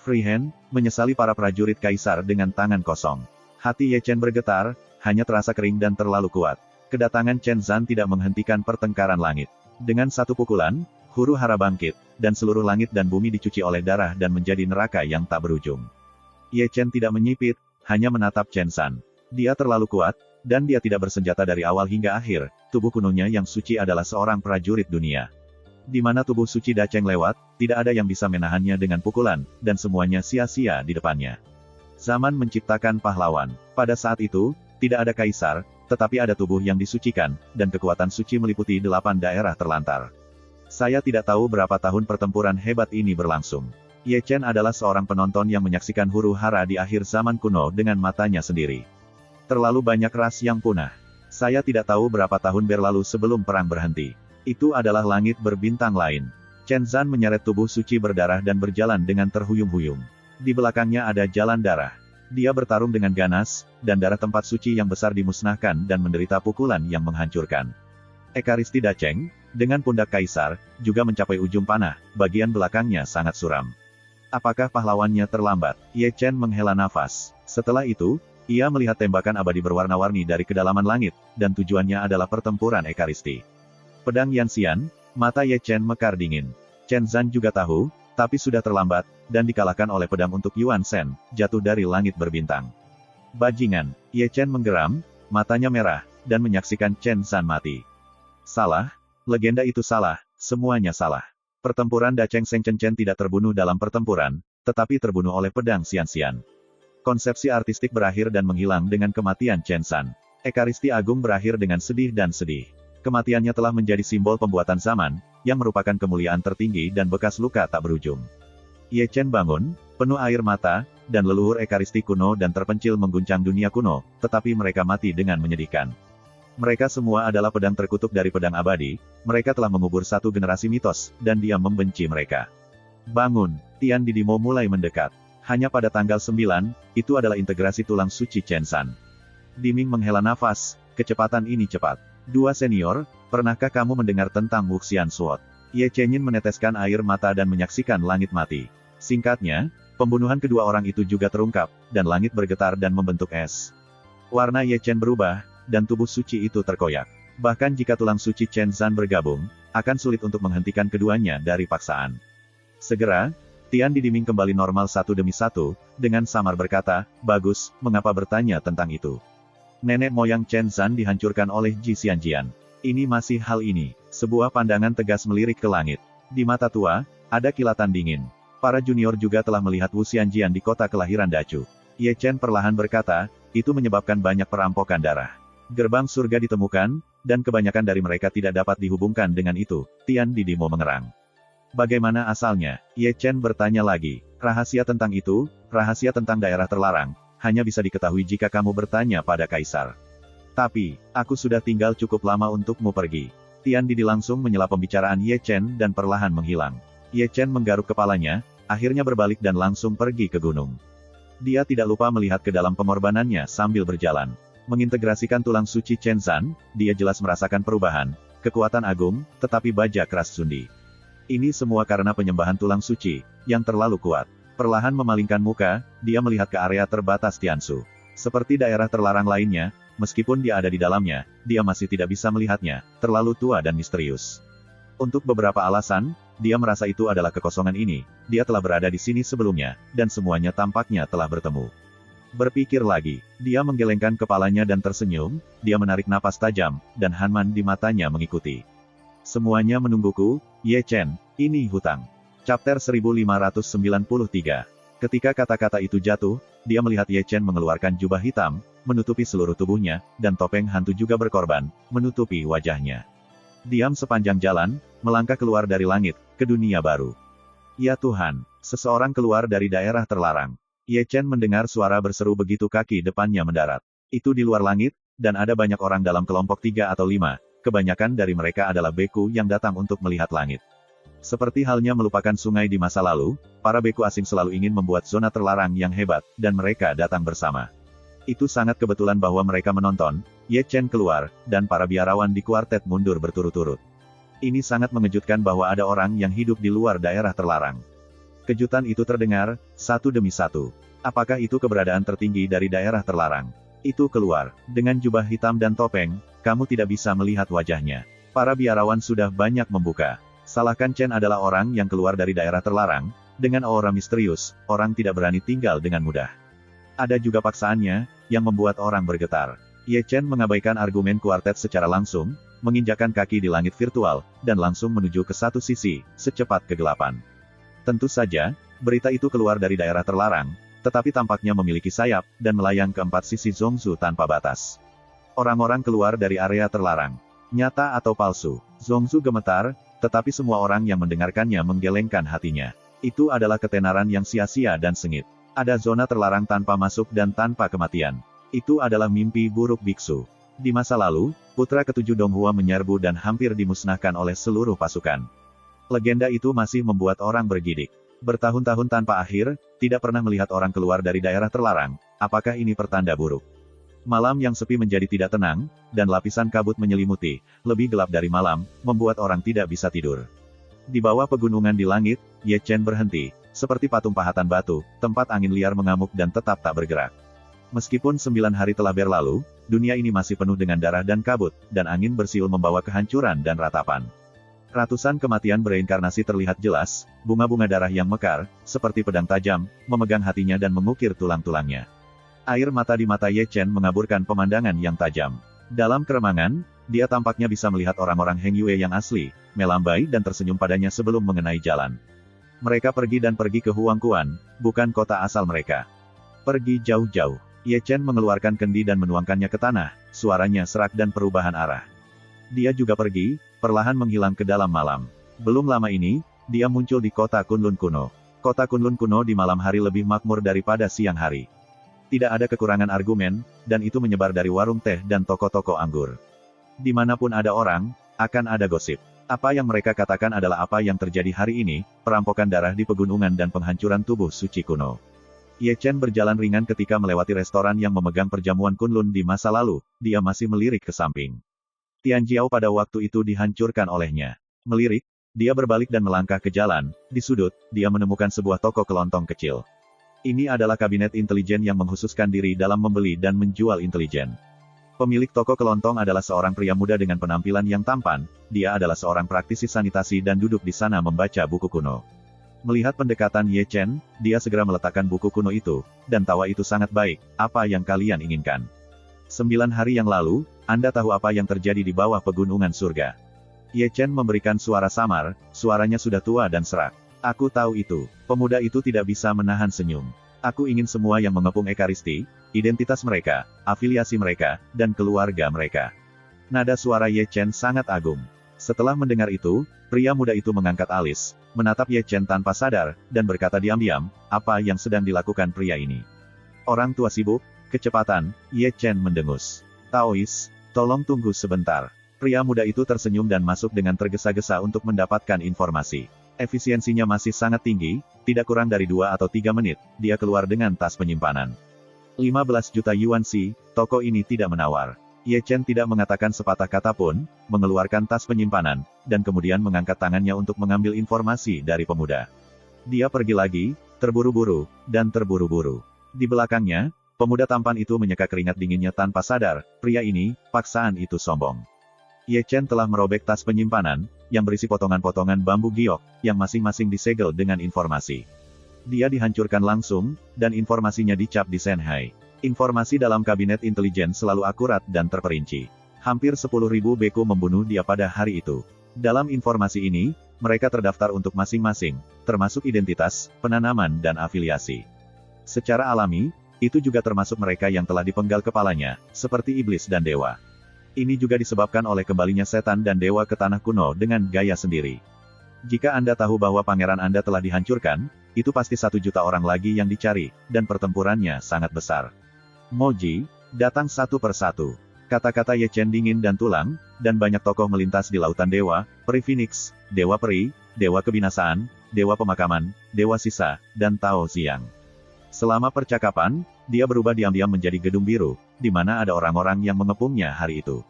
Freehand, menyesali para prajurit kaisar dengan tangan kosong. Hati Ye Chen bergetar, hanya terasa kering dan terlalu kuat. Kedatangan Chen Zan tidak menghentikan pertengkaran langit. Dengan satu pukulan, huru-hara bangkit, dan seluruh langit dan bumi dicuci oleh darah dan menjadi neraka yang tak berujung. Ye Chen tidak menyipit, hanya menatap Chen Zan. Dia terlalu kuat, dan dia tidak bersenjata dari awal hingga akhir, tubuh kunonya yang suci adalah seorang prajurit dunia. Di mana tubuh suci Dacheng lewat, tidak ada yang bisa menahannya dengan pukulan, dan semuanya sia-sia di depannya. Zaman menciptakan pahlawan. Pada saat itu, tidak ada kaisar, tetapi ada tubuh yang disucikan, dan kekuatan suci meliputi 8 daerah terlantar. Saya tidak tahu berapa tahun pertempuran hebat ini berlangsung. Ye Chen adalah seorang penonton yang menyaksikan huru-hara di akhir zaman kuno dengan matanya sendiri. Terlalu banyak ras yang punah. Saya tidak tahu berapa tahun berlalu sebelum perang berhenti. Itu adalah langit berbintang lain. Chen Zan menyeret tubuh suci berdarah dan berjalan dengan terhuyung-huyung. Di belakangnya ada jalan darah. Dia bertarung dengan ganas, dan darah tempat suci yang besar dimusnahkan dan menderita pukulan yang menghancurkan. Ekaristi Dacheng, dengan pundak kaisar, juga mencapai ujung panah, bagian belakangnya sangat suram. Apakah pahlawannya terlambat? Ye Chen menghela nafas. Setelah itu, ia melihat tembakan abadi berwarna-warni dari kedalaman langit, dan tujuannya adalah pertempuran Ekaristi. Pedang Yanxian, mata Ye Chen mekar dingin. Chen Zan juga tahu, tapi sudah terlambat, dan dikalahkan oleh pedang untuk Yuan Shen, jatuh dari langit berbintang. Bajingan, Ye Chen menggeram, matanya merah, dan menyaksikan Chen Zan mati. Salah, legenda itu salah, semuanya salah. Pertempuran Dacheng Seng Chen Chen tidak terbunuh dalam pertempuran, tetapi terbunuh oleh pedang Xianxian. Konsepsi artistik berakhir dan menghilang dengan kematian Chen Zan. Ekaristi Agung berakhir dengan sedih dan sedih. Kematiannya telah menjadi simbol pembuatan zaman, yang merupakan kemuliaan tertinggi dan bekas luka tak berujung. Ye Chen bangun, penuh air mata, dan leluhur Ekaristi kuno dan terpencil mengguncang dunia kuno, tetapi mereka mati dengan menyedihkan. Mereka semua adalah pedang terkutuk dari pedang abadi, mereka telah mengubur satu generasi mitos, dan dia membenci mereka. Bangun, Tian Didimo mulai mendekat. Hanya pada tanggal 9, itu adalah integrasi tulang suci Chen Zan. Diming menghela nafas, kecepatan ini cepat. Dua senior, pernahkah kamu mendengar tentang Wuxian Sword? Ye Chenin meneteskan air mata dan menyaksikan langit mati. Singkatnya, pembunuhan kedua orang itu juga terungkap, dan langit bergetar dan membentuk es. Warna Ye Chen berubah, dan tubuh suci itu terkoyak. Bahkan jika tulang suci Chen Zan bergabung, akan sulit untuk menghentikan keduanya dari paksaan. Segera, Tian Didiming kembali normal satu demi satu, dengan samar berkata, bagus, mengapa bertanya tentang itu? Nenek moyang Chen Zan dihancurkan oleh Ji Xianjian. Ini masih hal ini. Sebuah pandangan tegas melirik ke langit. Di mata tua, ada kilatan dingin. Para junior juga telah melihat Wu Xianjian di kota kelahiran Dacu. Ye Chen perlahan berkata, itu menyebabkan banyak perampokan darah. Gerbang surga ditemukan, dan kebanyakan dari mereka tidak dapat dihubungkan dengan itu. Tian Didimo mengerang. Bagaimana asalnya? Ye Chen bertanya lagi. Rahasia tentang itu, rahasia tentang daerah terlarang, hanya bisa diketahui jika kamu bertanya pada Kaisar. Tapi, aku sudah tinggal cukup lama untukmu pergi. Tian Didi langsung menyela pembicaraan Ye Chen dan perlahan menghilang. Ye Chen menggaruk kepalanya, akhirnya berbalik dan langsung pergi ke gunung. Dia tidak lupa melihat ke dalam pengorbanannya sambil berjalan. Mengintegrasikan tulang suci Chen Zan, dia jelas merasakan perubahan, kekuatan agung, tetapi baja keras Sundi. Ini semua karena penyembahan tulang suci, yang terlalu kuat. Perlahan memalingkan muka, dia melihat ke area terbatas Tiansu. Seperti daerah terlarang lainnya, meskipun dia ada di dalamnya, dia masih tidak bisa melihatnya, terlalu tua dan misterius. Untuk beberapa alasan, dia merasa itu adalah kekosongan ini, dia telah berada di sini sebelumnya, dan semuanya tampaknya telah bertemu. Berpikir lagi, dia menggelengkan kepalanya dan tersenyum, dia menarik napas tajam, dan Hanman di matanya mengikuti. Semuanya menungguku, Ye Chen, ini hutang. Chapter 1593. Ketika kata-kata itu jatuh, dia melihat Ye Chen mengeluarkan jubah hitam, menutupi seluruh tubuhnya, dan topeng hantu juga berkorban, menutupi wajahnya. Diam sepanjang jalan, melangkah keluar dari langit, ke dunia baru. Ya Tuhan, seseorang keluar dari daerah terlarang. Ye Chen mendengar suara berseru begitu kaki depannya mendarat. Itu di luar langit, dan ada banyak orang dalam kelompok 3 atau 5. Kebanyakan dari mereka adalah beku yang datang untuk melihat langit. Seperti halnya melupakan sungai di masa lalu, para beku asing selalu ingin membuat zona terlarang yang hebat, dan mereka datang bersama. Itu sangat kebetulan bahwa mereka menonton, Ye Chen keluar, dan para biarawan di kuartet mundur berturut-turut. Ini sangat mengejutkan bahwa ada orang yang hidup di luar daerah terlarang. Kejutan itu terdengar, satu demi satu. Apakah itu keberadaan tertinggi dari daerah terlarang? Itu keluar, dengan jubah hitam dan topeng, kamu tidak bisa melihat wajahnya. Para biarawan sudah banyak membuka. Salahkan Chen adalah orang yang keluar dari daerah terlarang, dengan aura misterius, orang tidak berani tinggal dengan mudah. Ada juga paksaannya, yang membuat orang bergetar. Ye Chen mengabaikan argumen kuartet secara langsung, menginjakkan kaki di langit virtual, dan langsung menuju ke satu sisi, secepat kegelapan. Tentu saja, berita itu keluar dari daerah terlarang, tetapi tampaknya memiliki sayap, dan melayang ke 4 sisi Zhongzu tanpa batas. Orang-orang keluar dari area terlarang. Nyata atau palsu? Zhongzu gemetar, tetapi semua orang yang mendengarkannya menggelengkan hatinya. Itu adalah ketenaran yang sia-sia dan sengit. Ada zona terlarang tanpa masuk dan tanpa kematian. Itu adalah mimpi buruk biksu. Di masa lalu, putra ketujuh Donghua menyerbu dan hampir dimusnahkan oleh seluruh pasukan. Legenda itu masih membuat orang bergidik. Bertahun-tahun tanpa akhir, tidak pernah melihat orang keluar dari daerah terlarang. Apakah ini pertanda buruk? Malam yang sepi menjadi tidak tenang, dan lapisan kabut menyelimuti, lebih gelap dari malam, membuat orang tidak bisa tidur. Di bawah pegunungan di langit, Ye Chen berhenti, seperti patung pahatan batu, tempat angin liar mengamuk dan tetap tak bergerak. Meskipun 9 hari telah berlalu, dunia ini masih penuh dengan darah dan kabut, dan angin bersiul membawa kehancuran dan ratapan. Ratusan kematian bereinkarnasi terlihat jelas, bunga-bunga darah yang mekar, seperti pedang tajam, memegang hatinya dan mengukir tulang-tulangnya. Air mata di mata Ye Chen mengaburkan pemandangan yang tajam. Dalam keremangan, dia tampaknya bisa melihat orang-orang Heng Yue yang asli, melambai dan tersenyum padanya sebelum mengenai jalan. Mereka pergi ke Huangquan, bukan kota asal mereka. Pergi jauh-jauh. Ye Chen mengeluarkan kendi dan menuangkannya ke tanah, suaranya serak dan perubahan arah. Dia juga pergi, perlahan menghilang ke dalam malam. Belum lama ini, dia muncul di kota Kunlun kuno. Kota Kunlun kuno di malam hari lebih makmur daripada siang hari. Tidak ada kekurangan argumen, dan itu menyebar dari warung teh dan toko-toko anggur. Dimanapun ada orang, akan ada gosip. Apa yang mereka katakan adalah apa yang terjadi hari ini, perampokan darah di pegunungan dan penghancuran tubuh suci kuno. Ye Chen berjalan ringan ketika melewati restoran yang memegang perjamuan Kunlun di masa lalu, dia masih melirik ke samping. Tianjiao pada waktu itu dihancurkan olehnya. Melirik, dia berbalik dan melangkah ke jalan, di sudut, dia menemukan sebuah toko kelontong kecil. Ini adalah kabinet intelijen yang menghususkan diri dalam membeli dan menjual intelijen. Pemilik toko kelontong adalah seorang pria muda dengan penampilan yang tampan, dia adalah seorang praktisi sanitasi dan duduk di sana membaca buku kuno. Melihat pendekatan Ye Chen, dia segera meletakkan buku kuno itu, dan tawa itu sangat baik, apa yang kalian inginkan? 9 hari yang lalu, Anda tahu apa yang terjadi di bawah pegunungan surga. Ye Chen memberikan suara samar, suaranya sudah tua dan serak. Aku tahu itu. Pemuda itu tidak bisa menahan senyum. Aku ingin semua yang mengepung Ekaristi, identitas mereka, afiliasi mereka, dan keluarga mereka. Nada suara Ye Chen sangat agung. Setelah mendengar itu, pria muda itu mengangkat alis, menatap Ye Chen tanpa sadar, dan berkata diam-diam, apa yang sedang dilakukan pria ini? Orang tua sibuk, kecepatan, Ye Chen mendengus. Taois, tolong tunggu sebentar. Pria muda itu tersenyum dan masuk dengan tergesa-gesa untuk mendapatkan informasi. Efisiensinya masih sangat tinggi, tidak kurang dari 2 atau 3 menit, dia keluar dengan tas penyimpanan. 15 juta yuan sih, toko ini tidak menawar. Ye Chen tidak mengatakan sepatah kata pun, mengeluarkan tas penyimpanan, dan kemudian mengangkat tangannya untuk mengambil informasi dari pemuda. Dia pergi lagi, terburu-buru, dan terburu-buru. Di belakangnya, pemuda tampan itu menyeka keringat dinginnya tanpa sadar, pria ini, paksaan itu sombong. Ye Chen telah merobek tas penyimpanan, yang berisi potongan-potongan bambu giok, yang masing-masing disegel dengan informasi. Dia dihancurkan langsung, dan informasinya dicap di Shanghai. Informasi dalam kabinet intelijen selalu akurat dan terperinci. Hampir 10.000 beku membunuh dia pada hari itu. Dalam informasi ini, mereka terdaftar untuk masing-masing, termasuk identitas, penanaman dan afiliasi. Secara alami, itu juga termasuk mereka yang telah dipenggal kepalanya, seperti iblis dan dewa. Ini juga disebabkan oleh kembalinya setan dan dewa ke tanah kuno dengan gaya sendiri. Jika Anda tahu bahwa pangeran Anda telah dihancurkan, itu pasti 1 juta orang lagi yang dicari, dan pertempurannya sangat besar. Moji, datang satu persatu. Kata-kata Ye Chen dingin dan tulang, dan banyak tokoh melintas di lautan dewa, peri Phoenix, dewa peri, dewa kebinasaan, dewa pemakaman, dewa sisa, dan Tao Xiang. Selama percakapan, dia berubah diam-diam menjadi gedung biru, di mana ada orang-orang yang mengepungnya hari itu.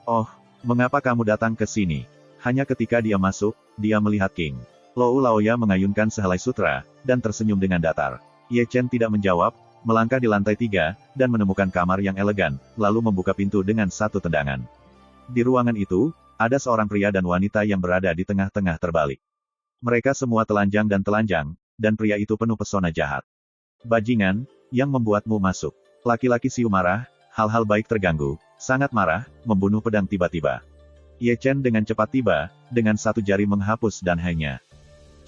Oh, mengapa kamu datang ke sini? Hanya ketika dia masuk, dia melihat King Lou Laoya mengayunkan sehelai sutra, dan tersenyum dengan datar. Ye Chen tidak menjawab, melangkah di lantai 3, dan menemukan kamar yang elegan, lalu membuka pintu dengan satu tendangan. Di ruangan itu, ada seorang pria dan wanita yang berada di tengah-tengah terbalik. Mereka semua telanjang, dan pria itu penuh pesona jahat. Bajingan, yang membuatmu masuk. Laki-laki Siu marah, hal-hal baik terganggu, sangat marah, membunuh pedang tiba-tiba. Ye Chen dengan cepat tiba, dengan satu jari menghapus dan hanya.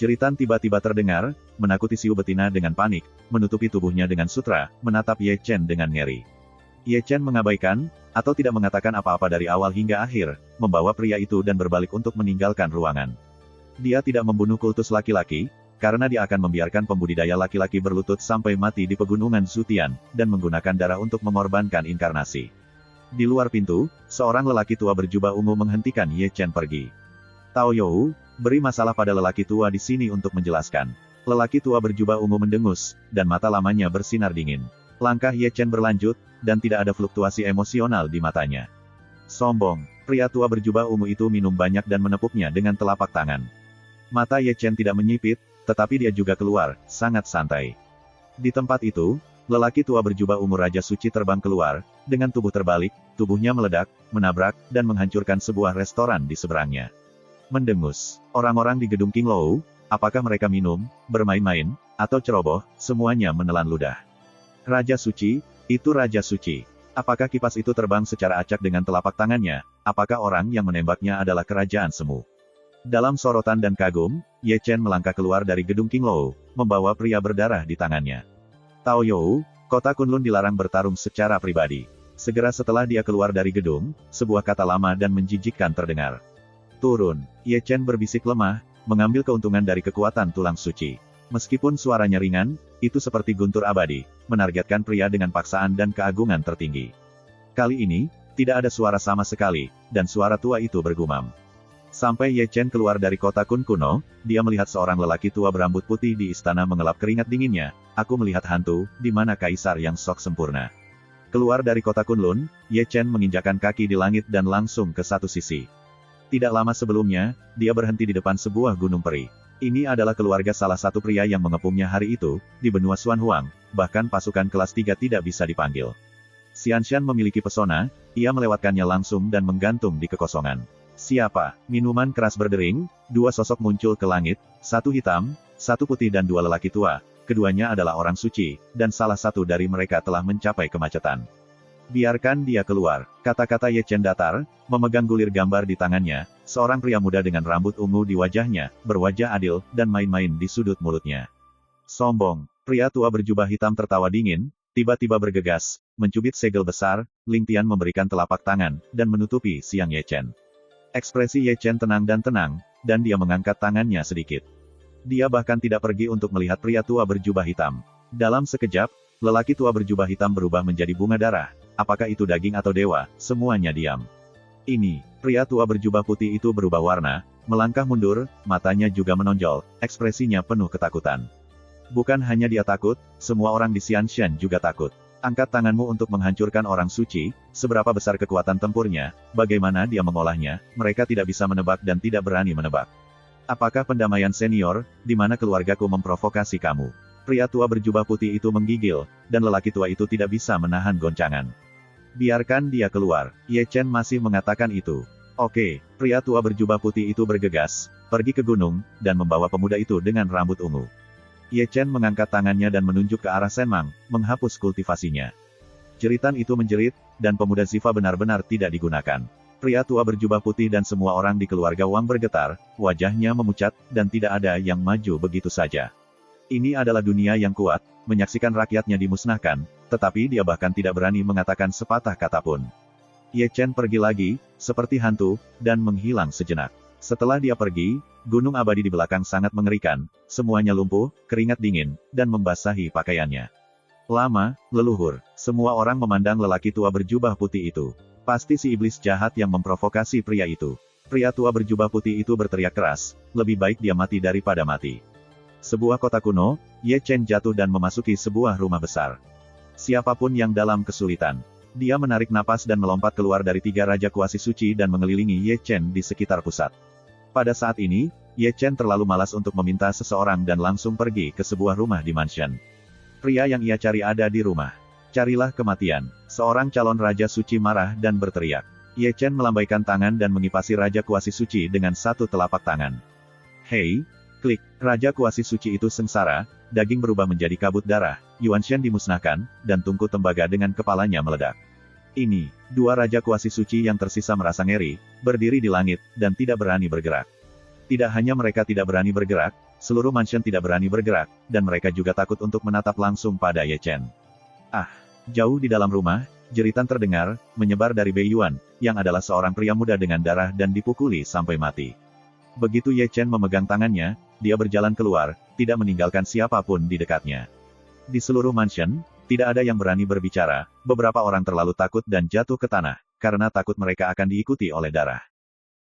Jeritan tiba-tiba terdengar, menakuti Siu betina dengan panik, menutupi tubuhnya dengan sutra, menatap Ye Chen dengan ngeri. Ye Chen mengabaikan, atau tidak mengatakan apa-apa dari awal hingga akhir, membawa pria itu dan berbalik untuk meninggalkan ruangan. Dia tidak membunuh kultus laki-laki, karena dia akan membiarkan pembudidaya laki-laki berlutut sampai mati di pegunungan Zutian, dan menggunakan darah untuk mengorbankan inkarnasi. Di luar pintu, seorang lelaki tua berjubah ungu menghentikan Ye Chen pergi. Tao You, beri masalah pada lelaki tua di sini untuk menjelaskan. Lelaki tua berjubah ungu mendengus, dan mata lamanya bersinar dingin. Langkah Ye Chen berlanjut, dan tidak ada fluktuasi emosional di matanya. Sombong, pria tua berjubah ungu itu minum banyak dan menepuknya dengan telapak tangan. Mata Ye Chen tidak menyipit, tetapi dia juga keluar, sangat santai. Di tempat itu, lelaki tua berjubah ungu Raja Suci terbang keluar, dengan tubuh terbalik, tubuhnya meledak, menabrak, dan menghancurkan sebuah restoran di seberangnya. Mendengus, orang-orang di gedung King Lou, apakah mereka minum, bermain-main, atau ceroboh, semuanya menelan ludah. Raja Suci, itu Raja Suci. Apakah kipas itu terbang secara acak dengan telapak tangannya? Apakah orang yang menembaknya adalah kerajaan semu? Dalam sorotan dan kagum, Ye Chen melangkah keluar dari gedung King Lou, membawa pria berdarah di tangannya. Tao You, kota Kunlun dilarang bertarung secara pribadi. Segera setelah dia keluar dari gedung, sebuah kata lama dan menjijikkan terdengar. Turun, Ye Chen berbisik lemah, mengambil keuntungan dari kekuatan tulang suci. Meskipun suaranya ringan, itu seperti guntur abadi, menargetkan pria dengan paksaan dan keagungan tertinggi. Kali ini, tidak ada suara sama sekali, dan suara tua itu bergumam. Sampai Ye Chen keluar dari kota Kun kuno, dia melihat seorang lelaki tua berambut putih di istana mengelap keringat dinginnya. Aku melihat hantu, di mana kaisar yang sok sempurna. Keluar dari kota Kunlun, Ye Chen menginjakan kaki di langit dan langsung ke satu sisi. Tidak lama sebelumnya, dia berhenti di depan sebuah gunung peri. Ini adalah keluarga salah satu pria yang mengepungnya hari itu, di benua Xuanhuang, bahkan pasukan kelas 3 tidak bisa dipanggil. Xianshan memiliki pesona, ia melewatkannya langsung dan menggantung di kekosongan. Siapa? Minuman keras berdering, dua sosok muncul ke langit, satu hitam, satu putih dan dua lelaki tua. Keduanya adalah orang suci, dan salah satu dari mereka telah mencapai kemacetan. Biarkan dia keluar, kata-kata Ye Chen datar, memegang gulir gambar di tangannya, seorang pria muda dengan rambut ungu di wajahnya, berwajah adil, dan main-main di sudut mulutnya. Sombong, pria tua berjubah hitam tertawa dingin, tiba-tiba bergegas, mencubit segel besar, Ling Tian memberikan telapak tangan, dan menutupi siang Ye Chen. Ekspresi Ye Chen tenang, dan dia mengangkat tangannya sedikit. Dia bahkan tidak pergi untuk melihat pria tua berjubah hitam. Dalam sekejap, lelaki tua berjubah hitam berubah menjadi bunga darah. Apakah itu daging atau dewa? Semuanya diam. Ini, pria tua berjubah putih itu berubah warna, melangkah mundur, matanya juga menonjol, ekspresinya penuh ketakutan. Bukan hanya dia takut, semua orang di Xianshan juga takut. Angkat tanganmu untuk menghancurkan orang suci, seberapa besar kekuatan tempurnya, bagaimana dia mengolahnya, mereka tidak bisa menebak dan tidak berani menebak. Apakah pendamaian senior, di mana keluargaku memprovokasi kamu? Pria tua berjubah putih itu menggigil, dan lelaki tua itu tidak bisa menahan goncangan. Biarkan dia keluar, Ye Chen masih mengatakan itu. Oke, pria tua berjubah putih itu bergegas, pergi ke gunung, dan membawa pemuda itu dengan rambut ungu. Ye Chen mengangkat tangannya dan menunjuk ke arah Senmang, menghapus kultivasinya. Jeritan itu menjerit, dan pemuda Ziva benar-benar tidak digunakan. Pria tua berjubah putih dan semua orang di keluarga Wang bergetar, wajahnya memucat, dan tidak ada yang maju begitu saja. Ini adalah dunia yang kuat, menyaksikan rakyatnya dimusnahkan, tetapi dia bahkan tidak berani mengatakan sepatah kata pun. Ye Chen pergi lagi, seperti hantu, dan menghilang sejenak. Setelah dia pergi, gunung abadi di belakang sangat mengerikan, semuanya lumpuh, keringat dingin, dan membasahi pakaiannya. Lama, leluhur, semua orang memandang lelaki tua berjubah putih itu. Pasti si iblis jahat yang memprovokasi pria itu. Pria tua berjubah putih itu berteriak keras, lebih baik dia mati daripada mati. Sebuah kota kuno, Ye Chen jatuh dan memasuki sebuah rumah besar. Siapapun yang dalam kesulitan. Dia menarik napas dan melompat keluar dari 3 raja kuasi suci dan mengelilingi Ye Chen di sekitar pusat. Pada saat ini, Ye Chen terlalu malas untuk meminta seseorang dan langsung pergi ke sebuah rumah di mansion. Pria yang ia cari ada di rumah. Carilah kematian. Seorang calon raja suci marah dan berteriak. Ye Chen melambaikan tangan dan mengipasi raja kuasi suci dengan satu telapak tangan. Hei! Klik, raja kuasi suci itu sengsara, daging berubah menjadi kabut darah, Yuanshan dimusnahkan, dan tungku tembaga dengan kepalanya meledak. Ini, 2 raja kuasi suci yang tersisa merasa ngeri, berdiri di langit, dan tidak berani bergerak. Tidak hanya mereka tidak berani bergerak, seluruh mansion tidak berani bergerak, dan mereka juga takut untuk menatap langsung pada Ye Chen. Ah! Jauh di dalam rumah, jeritan terdengar, menyebar dari Bei Yuan, yang adalah seorang pria muda dengan darah dan dipukuli sampai mati. Begitu Ye Chen memegang tangannya, dia berjalan keluar, tidak meninggalkan siapapun di dekatnya. Di seluruh mansion, tidak ada yang berani berbicara, beberapa orang terlalu takut dan jatuh ke tanah, karena takut mereka akan diikuti oleh darah.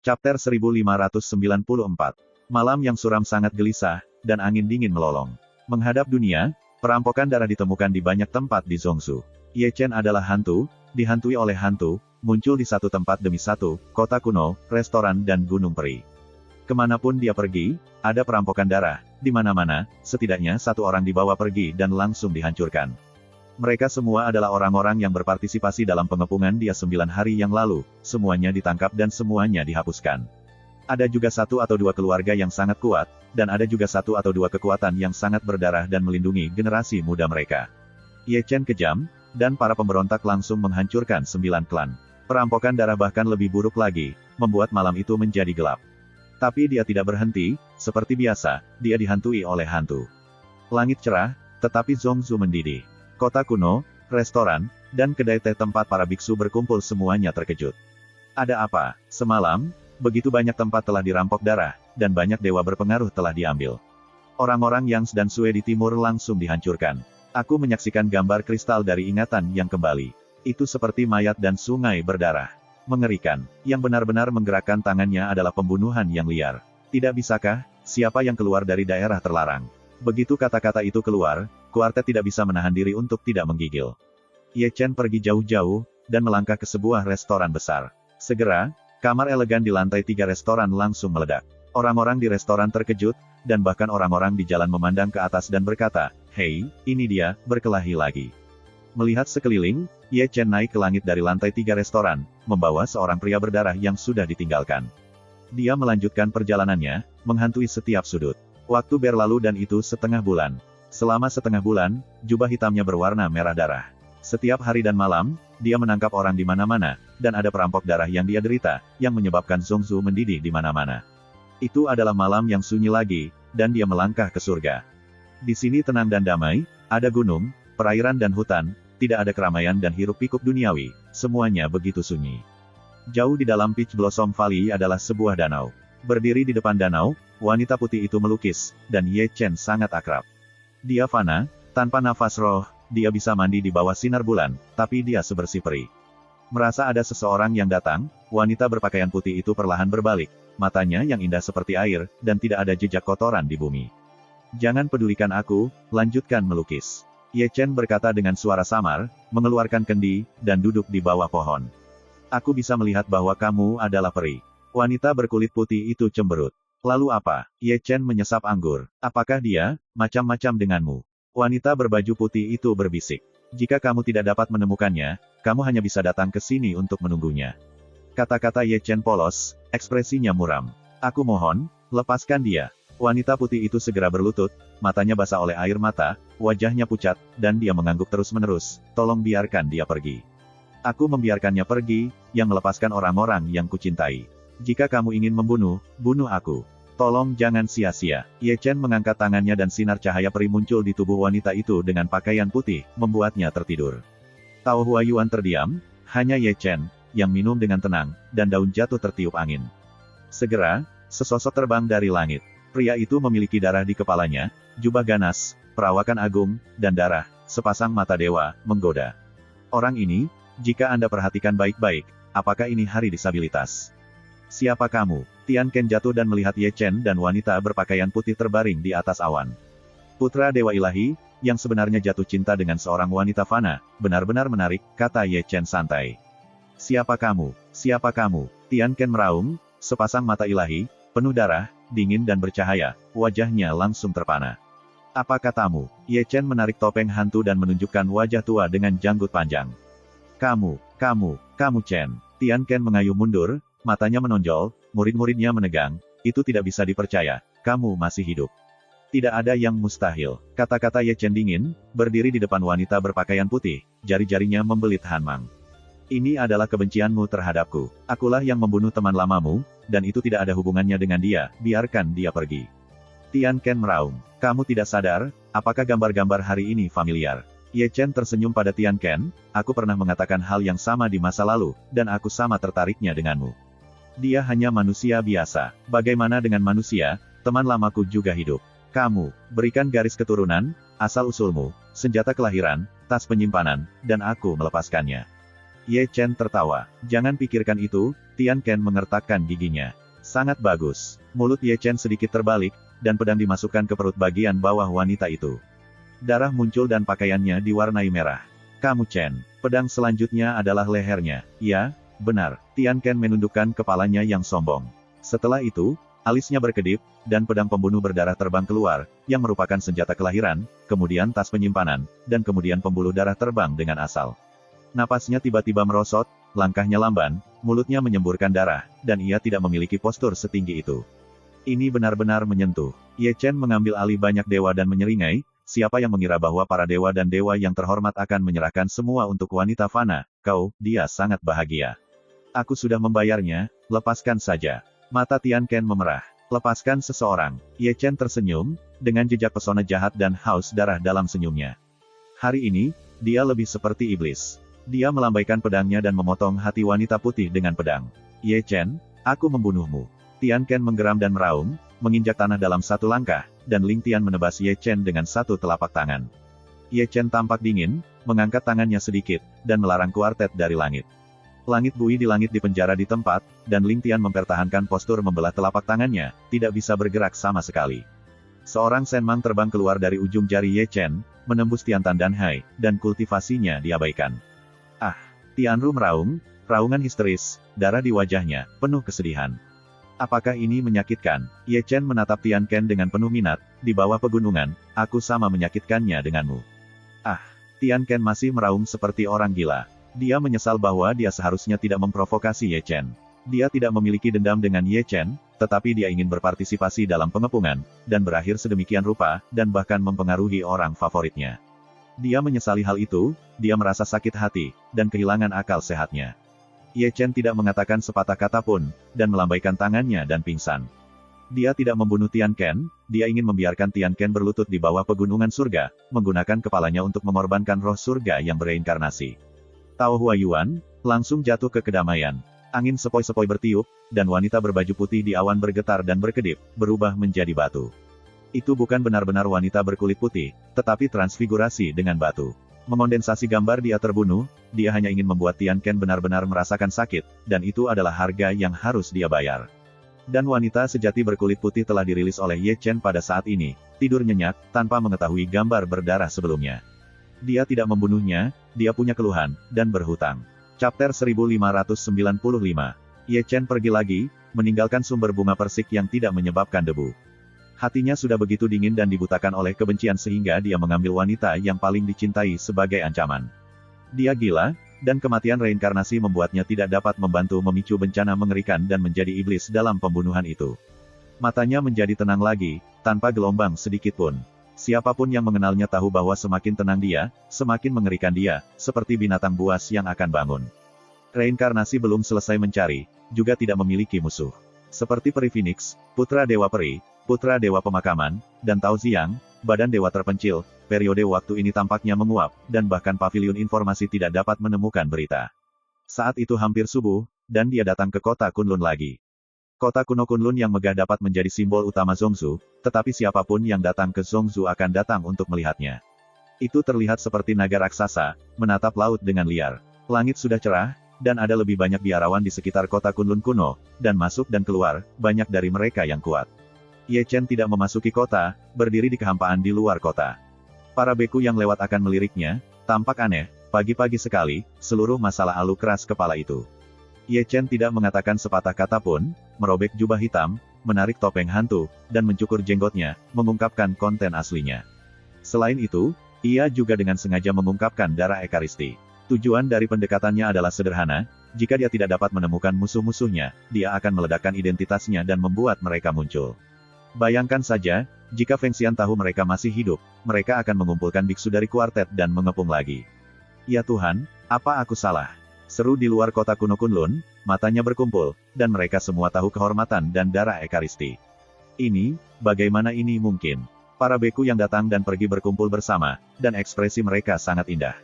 Chapter 1594. Malam yang suram sangat gelisah, dan angin dingin melolong. Menghadap dunia, perampokan darah ditemukan di banyak tempat di Zhongzhou. Ye Chen adalah hantu, dihantui oleh hantu, muncul di satu tempat demi satu, kota kuno, restoran dan gunung peri. Kemanapun dia pergi, ada perampokan darah, di mana-mana, setidaknya 1 orang dibawa pergi dan langsung dihancurkan. Mereka semua adalah orang-orang yang berpartisipasi dalam pengepungan dia 9 hari yang lalu, semuanya ditangkap dan semuanya dihapuskan. Ada juga 1 atau 2 keluarga yang sangat kuat, dan ada juga 1 atau 2 kekuatan yang sangat berdarah dan melindungi generasi muda mereka. Ye Chen kejam, dan para pemberontak langsung menghancurkan 9 klan. Perampokan darah bahkan lebih buruk lagi, membuat malam itu menjadi gelap. Tapi dia tidak berhenti, seperti biasa, dia dihantui oleh hantu. Langit cerah, tetapi Zhongzhou mendidih. Kota kuno, restoran, dan kedai teh tempat para biksu berkumpul semuanya terkejut. Ada apa? Semalam, begitu banyak tempat telah dirampok darah, dan banyak dewa berpengaruh telah diambil. Orang-orang Yangtze dan Sue di timur langsung dihancurkan. Aku menyaksikan gambar kristal dari ingatan yang kembali. Itu seperti mayat dan sungai berdarah. Mengerikan. Yang benar-benar menggerakkan tangannya adalah pembunuhan yang liar. Tidak bisakah, siapa yang keluar dari daerah terlarang? Begitu kata-kata itu keluar, kuartet tidak bisa menahan diri untuk tidak menggigil. Ye Chen pergi jauh-jauh, dan melangkah ke sebuah restoran besar. Segera, kamar elegan di lantai 3 restoran langsung meledak. Orang-orang di restoran terkejut, dan bahkan orang-orang di jalan memandang ke atas dan berkata, "Hei, ini dia, berkelahi lagi." Melihat sekeliling, Ye Chen naik ke langit dari lantai 3 restoran, membawa seorang pria berdarah yang sudah ditinggalkan. Dia melanjutkan perjalanannya, menghantui setiap sudut. Waktu berlalu dan itu setengah bulan. Selama setengah bulan, jubah hitamnya berwarna merah darah. Setiap hari dan malam, dia menangkap orang di mana-mana, dan ada perampok darah yang dia derita, yang menyebabkan Zhongzhou mendidih di mana-mana. Itu adalah malam yang sunyi lagi, dan dia melangkah ke surga. Di sini tenang dan damai, ada gunung, perairan dan hutan, tidak ada keramaian dan hiruk-pikuk duniawi, semuanya begitu sunyi. Jauh di dalam Peach Blossom Valley adalah sebuah danau. Berdiri di depan danau, wanita putih itu melukis, dan Ye Chen sangat akrab. Dia fana, tanpa nafas roh, dia bisa mandi di bawah sinar bulan, tapi dia sebersih peri. Merasa ada seseorang yang datang, wanita berpakaian putih itu perlahan berbalik, matanya yang indah seperti air, dan tidak ada jejak kotoran di bumi. Jangan pedulikan aku, lanjutkan melukis. Ye Chen berkata dengan suara samar, mengeluarkan kendi, dan duduk di bawah pohon. Aku bisa melihat bahwa kamu adalah peri. Wanita berkulit putih itu cemberut. Lalu apa? Ye Chen menyesap anggur. Apakah dia, macam-macam denganmu? Wanita berbaju putih itu berbisik. Jika kamu tidak dapat menemukannya, kamu hanya bisa datang ke sini untuk menunggunya. Kata-kata Ye Chen polos, ekspresinya muram. Aku mohon, lepaskan dia. Wanita putih itu segera berlutut, matanya basah oleh air mata, wajahnya pucat, dan dia mengangguk terus-menerus, tolong biarkan dia pergi. Aku membiarkannya pergi, yang melepaskan orang-orang yang kucintai. Jika kamu ingin membunuh, bunuh aku. Tolong jangan sia-sia. Ye Chen mengangkat tangannya dan sinar cahaya peri muncul di tubuh wanita itu dengan pakaian putih, membuatnya tertidur. Tao Huayuan terdiam, hanya Ye Chen, yang minum dengan tenang, dan daun jatuh tertiup angin. Segera, sesosok terbang dari langit. Pria itu memiliki darah di kepalanya, jubah ganas, perawakan agung, dan darah, sepasang mata dewa, menggoda. Orang ini, jika Anda perhatikan baik-baik, apakah ini hari disabilitas? Siapa kamu? Tian Ken jatuh dan melihat Ye Chen dan wanita berpakaian putih terbaring di atas awan. Putra Dewa Ilahi, yang sebenarnya jatuh cinta dengan seorang wanita fana, benar-benar menarik, kata Ye Chen santai. Siapa kamu? Siapa kamu? Tian Ken meraung, sepasang mata ilahi, penuh darah, dingin dan bercahaya, wajahnya langsung terpana. Apa katamu? Ye Chen menarik topeng hantu dan menunjukkan wajah tua dengan janggut panjang. Kamu Chen. Tian Ken mengayuh mundur, matanya menonjol, murid-muridnya menegang, itu tidak bisa dipercaya, kamu masih hidup. Tidak ada yang mustahil, kata-kata Ye Chen dingin, berdiri di depan wanita berpakaian putih, jari-jarinya membelit Hanmang. Ini adalah kebencianmu terhadapku, akulah yang membunuh teman lamamu, dan itu tidak ada hubungannya dengan dia, biarkan dia pergi. Tian Ken meraung, kamu tidak sadar, apakah gambar-gambar hari ini familiar? Ye Chen tersenyum pada Tian Ken, aku pernah mengatakan hal yang sama di masa lalu, dan aku sama tertariknya denganmu. Dia hanya manusia biasa. Bagaimana dengan manusia, teman lamaku juga hidup. Kamu, berikan garis keturunan, asal-usulmu, senjata kelahiran, tas penyimpanan, dan aku melepaskannya. Ye Chen tertawa. Jangan pikirkan itu, Tian Ken mengertakkan giginya. Sangat bagus. Mulut Ye Chen sedikit terbalik, dan pedang dimasukkan ke perut bagian bawah wanita itu. Darah muncul dan pakaiannya diwarnai merah. Kamu Chen. Pedang selanjutnya adalah lehernya. Ya, benar. Tian Ken menundukkan kepalanya yang sombong. Setelah itu, alisnya berkedip, dan pedang pembunuh berdarah terbang keluar, yang merupakan senjata kelahiran, kemudian tas penyimpanan, dan kemudian pembuluh darah terbang dengan asal. Napasnya tiba-tiba merosot, langkahnya lamban, mulutnya menyemburkan darah, dan ia tidak memiliki postur setinggi itu. Ini benar-benar menyentuh. Ye Chen mengambil alih banyak dewa dan menyeringai, siapa yang mengira bahwa para dewa dan dewa yang terhormat akan menyerahkan semua untuk wanita fana, dia sangat bahagia. Aku sudah membayarnya, lepaskan saja. Mata Tian Ken memerah. Lepaskan seseorang. Ye Chen tersenyum, dengan jejak pesona jahat dan haus darah dalam senyumnya. Hari ini, dia lebih seperti iblis. Dia melambaikan pedangnya dan memotong hati wanita putih dengan pedang. Ye Chen, aku membunuhmu. Tian Ken menggeram dan meraung, menginjak tanah dalam satu langkah, dan Ling Tian menebas Ye Chen dengan satu telapak tangan. Ye Chen tampak dingin, mengangkat tangannya sedikit, dan melarang kuartet dari langit. Langit bui di langit dipenjara di tempat, dan Ling Tian mempertahankan postur membelah telapak tangannya, tidak bisa bergerak sama sekali. Seorang Senmang terbang keluar dari ujung jari Ye Chen, menembus Tiantan dan Hai, dan kultivasinya diabaikan. Ah! Tianru meraung, raungan histeris, darah di wajahnya, penuh kesedihan. Apakah ini menyakitkan? Ye Chen menatap Tian Ken dengan penuh minat, di bawah pegunungan, aku sama menyakitkannya denganmu. Ah! Tian Ken masih meraung seperti orang gila. Dia menyesal bahwa dia seharusnya tidak memprovokasi Ye Chen. Dia tidak memiliki dendam dengan Ye Chen, tetapi dia ingin berpartisipasi dalam pengepungan, dan berakhir sedemikian rupa, dan bahkan mempengaruhi orang favoritnya. Dia menyesali hal itu, dia merasa sakit hati, dan kehilangan akal sehatnya. Ye Chen tidak mengatakan sepatah kata pun, dan melambaikan tangannya dan pingsan. Dia tidak membunuh Tian Ken, dia ingin membiarkan Tian Ken berlutut di bawah pegunungan surga, menggunakan kepalanya untuk mengorbankan roh surga yang bereinkarnasi. Tao Huayuan langsung jatuh ke kedamaian. Angin sepoi-sepoi bertiup, dan wanita berbaju putih di awan bergetar dan berkedip, berubah menjadi batu. Itu bukan benar-benar wanita berkulit putih, tetapi transfigurasi dengan batu. Mengondensasi gambar dia terbunuh, dia hanya ingin membuat Tian Ken benar-benar merasakan sakit, dan itu adalah harga yang harus dia bayar. Dan wanita sejati berkulit putih telah dirilis oleh Ye Chen pada saat ini, tidur nyenyak, tanpa mengetahui gambar berdarah sebelumnya. Dia tidak membunuhnya, dia punya keluhan, dan berhutang. Chapter 1595. Ye Chen pergi lagi, meninggalkan sumber bunga persik yang tidak menyebabkan debu. Hatinya sudah begitu dingin dan dibutakan oleh kebencian sehingga dia mengambil wanita yang paling dicintai sebagai ancaman. Dia gila, dan kematian reinkarnasi membuatnya tidak dapat membantu memicu bencana mengerikan dan menjadi iblis dalam pembunuhan itu. Matanya menjadi tenang lagi, tanpa gelombang sedikit pun. Siapapun yang mengenalnya tahu bahwa semakin tenang dia, semakin mengerikan dia, seperti binatang buas yang akan bangun. Reinkarnasi belum selesai mencari, juga tidak memiliki musuh. Seperti peri Phoenix, putra dewa peri, putra dewa pemakaman, dan Tao Ziang, badan dewa terpencil, periode waktu ini tampaknya menguap, dan bahkan pavilion informasi tidak dapat menemukan berita. Saat itu hampir subuh, dan dia datang ke kota Kunlun lagi. Kota kuno Kunlun yang megah dapat menjadi simbol utama Zhongzhou, tetapi siapapun yang datang ke Zhongzhou akan datang untuk melihatnya. Itu terlihat seperti naga raksasa, menatap laut dengan liar. Langit sudah cerah, dan ada lebih banyak biarawan di sekitar kota Kunlun kuno, dan masuk dan keluar, banyak dari mereka yang kuat. Ye Chen tidak memasuki kota, berdiri di kehampaan di luar kota. Para beku yang lewat akan meliriknya, tampak aneh, pagi-pagi sekali, seluruh masalah alu keras kepala itu. Ye Chen tidak mengatakan sepatah kata pun, merobek jubah hitam, menarik topeng hantu, dan mencukur jenggotnya, mengungkapkan konten aslinya. Selain itu, ia juga dengan sengaja mengungkapkan darah Ekaristi. Tujuan dari pendekatannya adalah sederhana, jika dia tidak dapat menemukan musuh-musuhnya, dia akan meledakkan identitasnya dan membuat mereka muncul. Bayangkan saja, jika Feng Xian tahu mereka masih hidup, mereka akan mengumpulkan biksu dari kuartet dan mengepung lagi. Ya Tuhan, apa aku salah? Seru di luar kota kuno Kunlun, matanya berkumpul, dan mereka semua tahu kehormatan dan darah Ekaristi. Ini, bagaimana ini mungkin? Para beku yang datang dan pergi berkumpul bersama, dan ekspresi mereka sangat indah.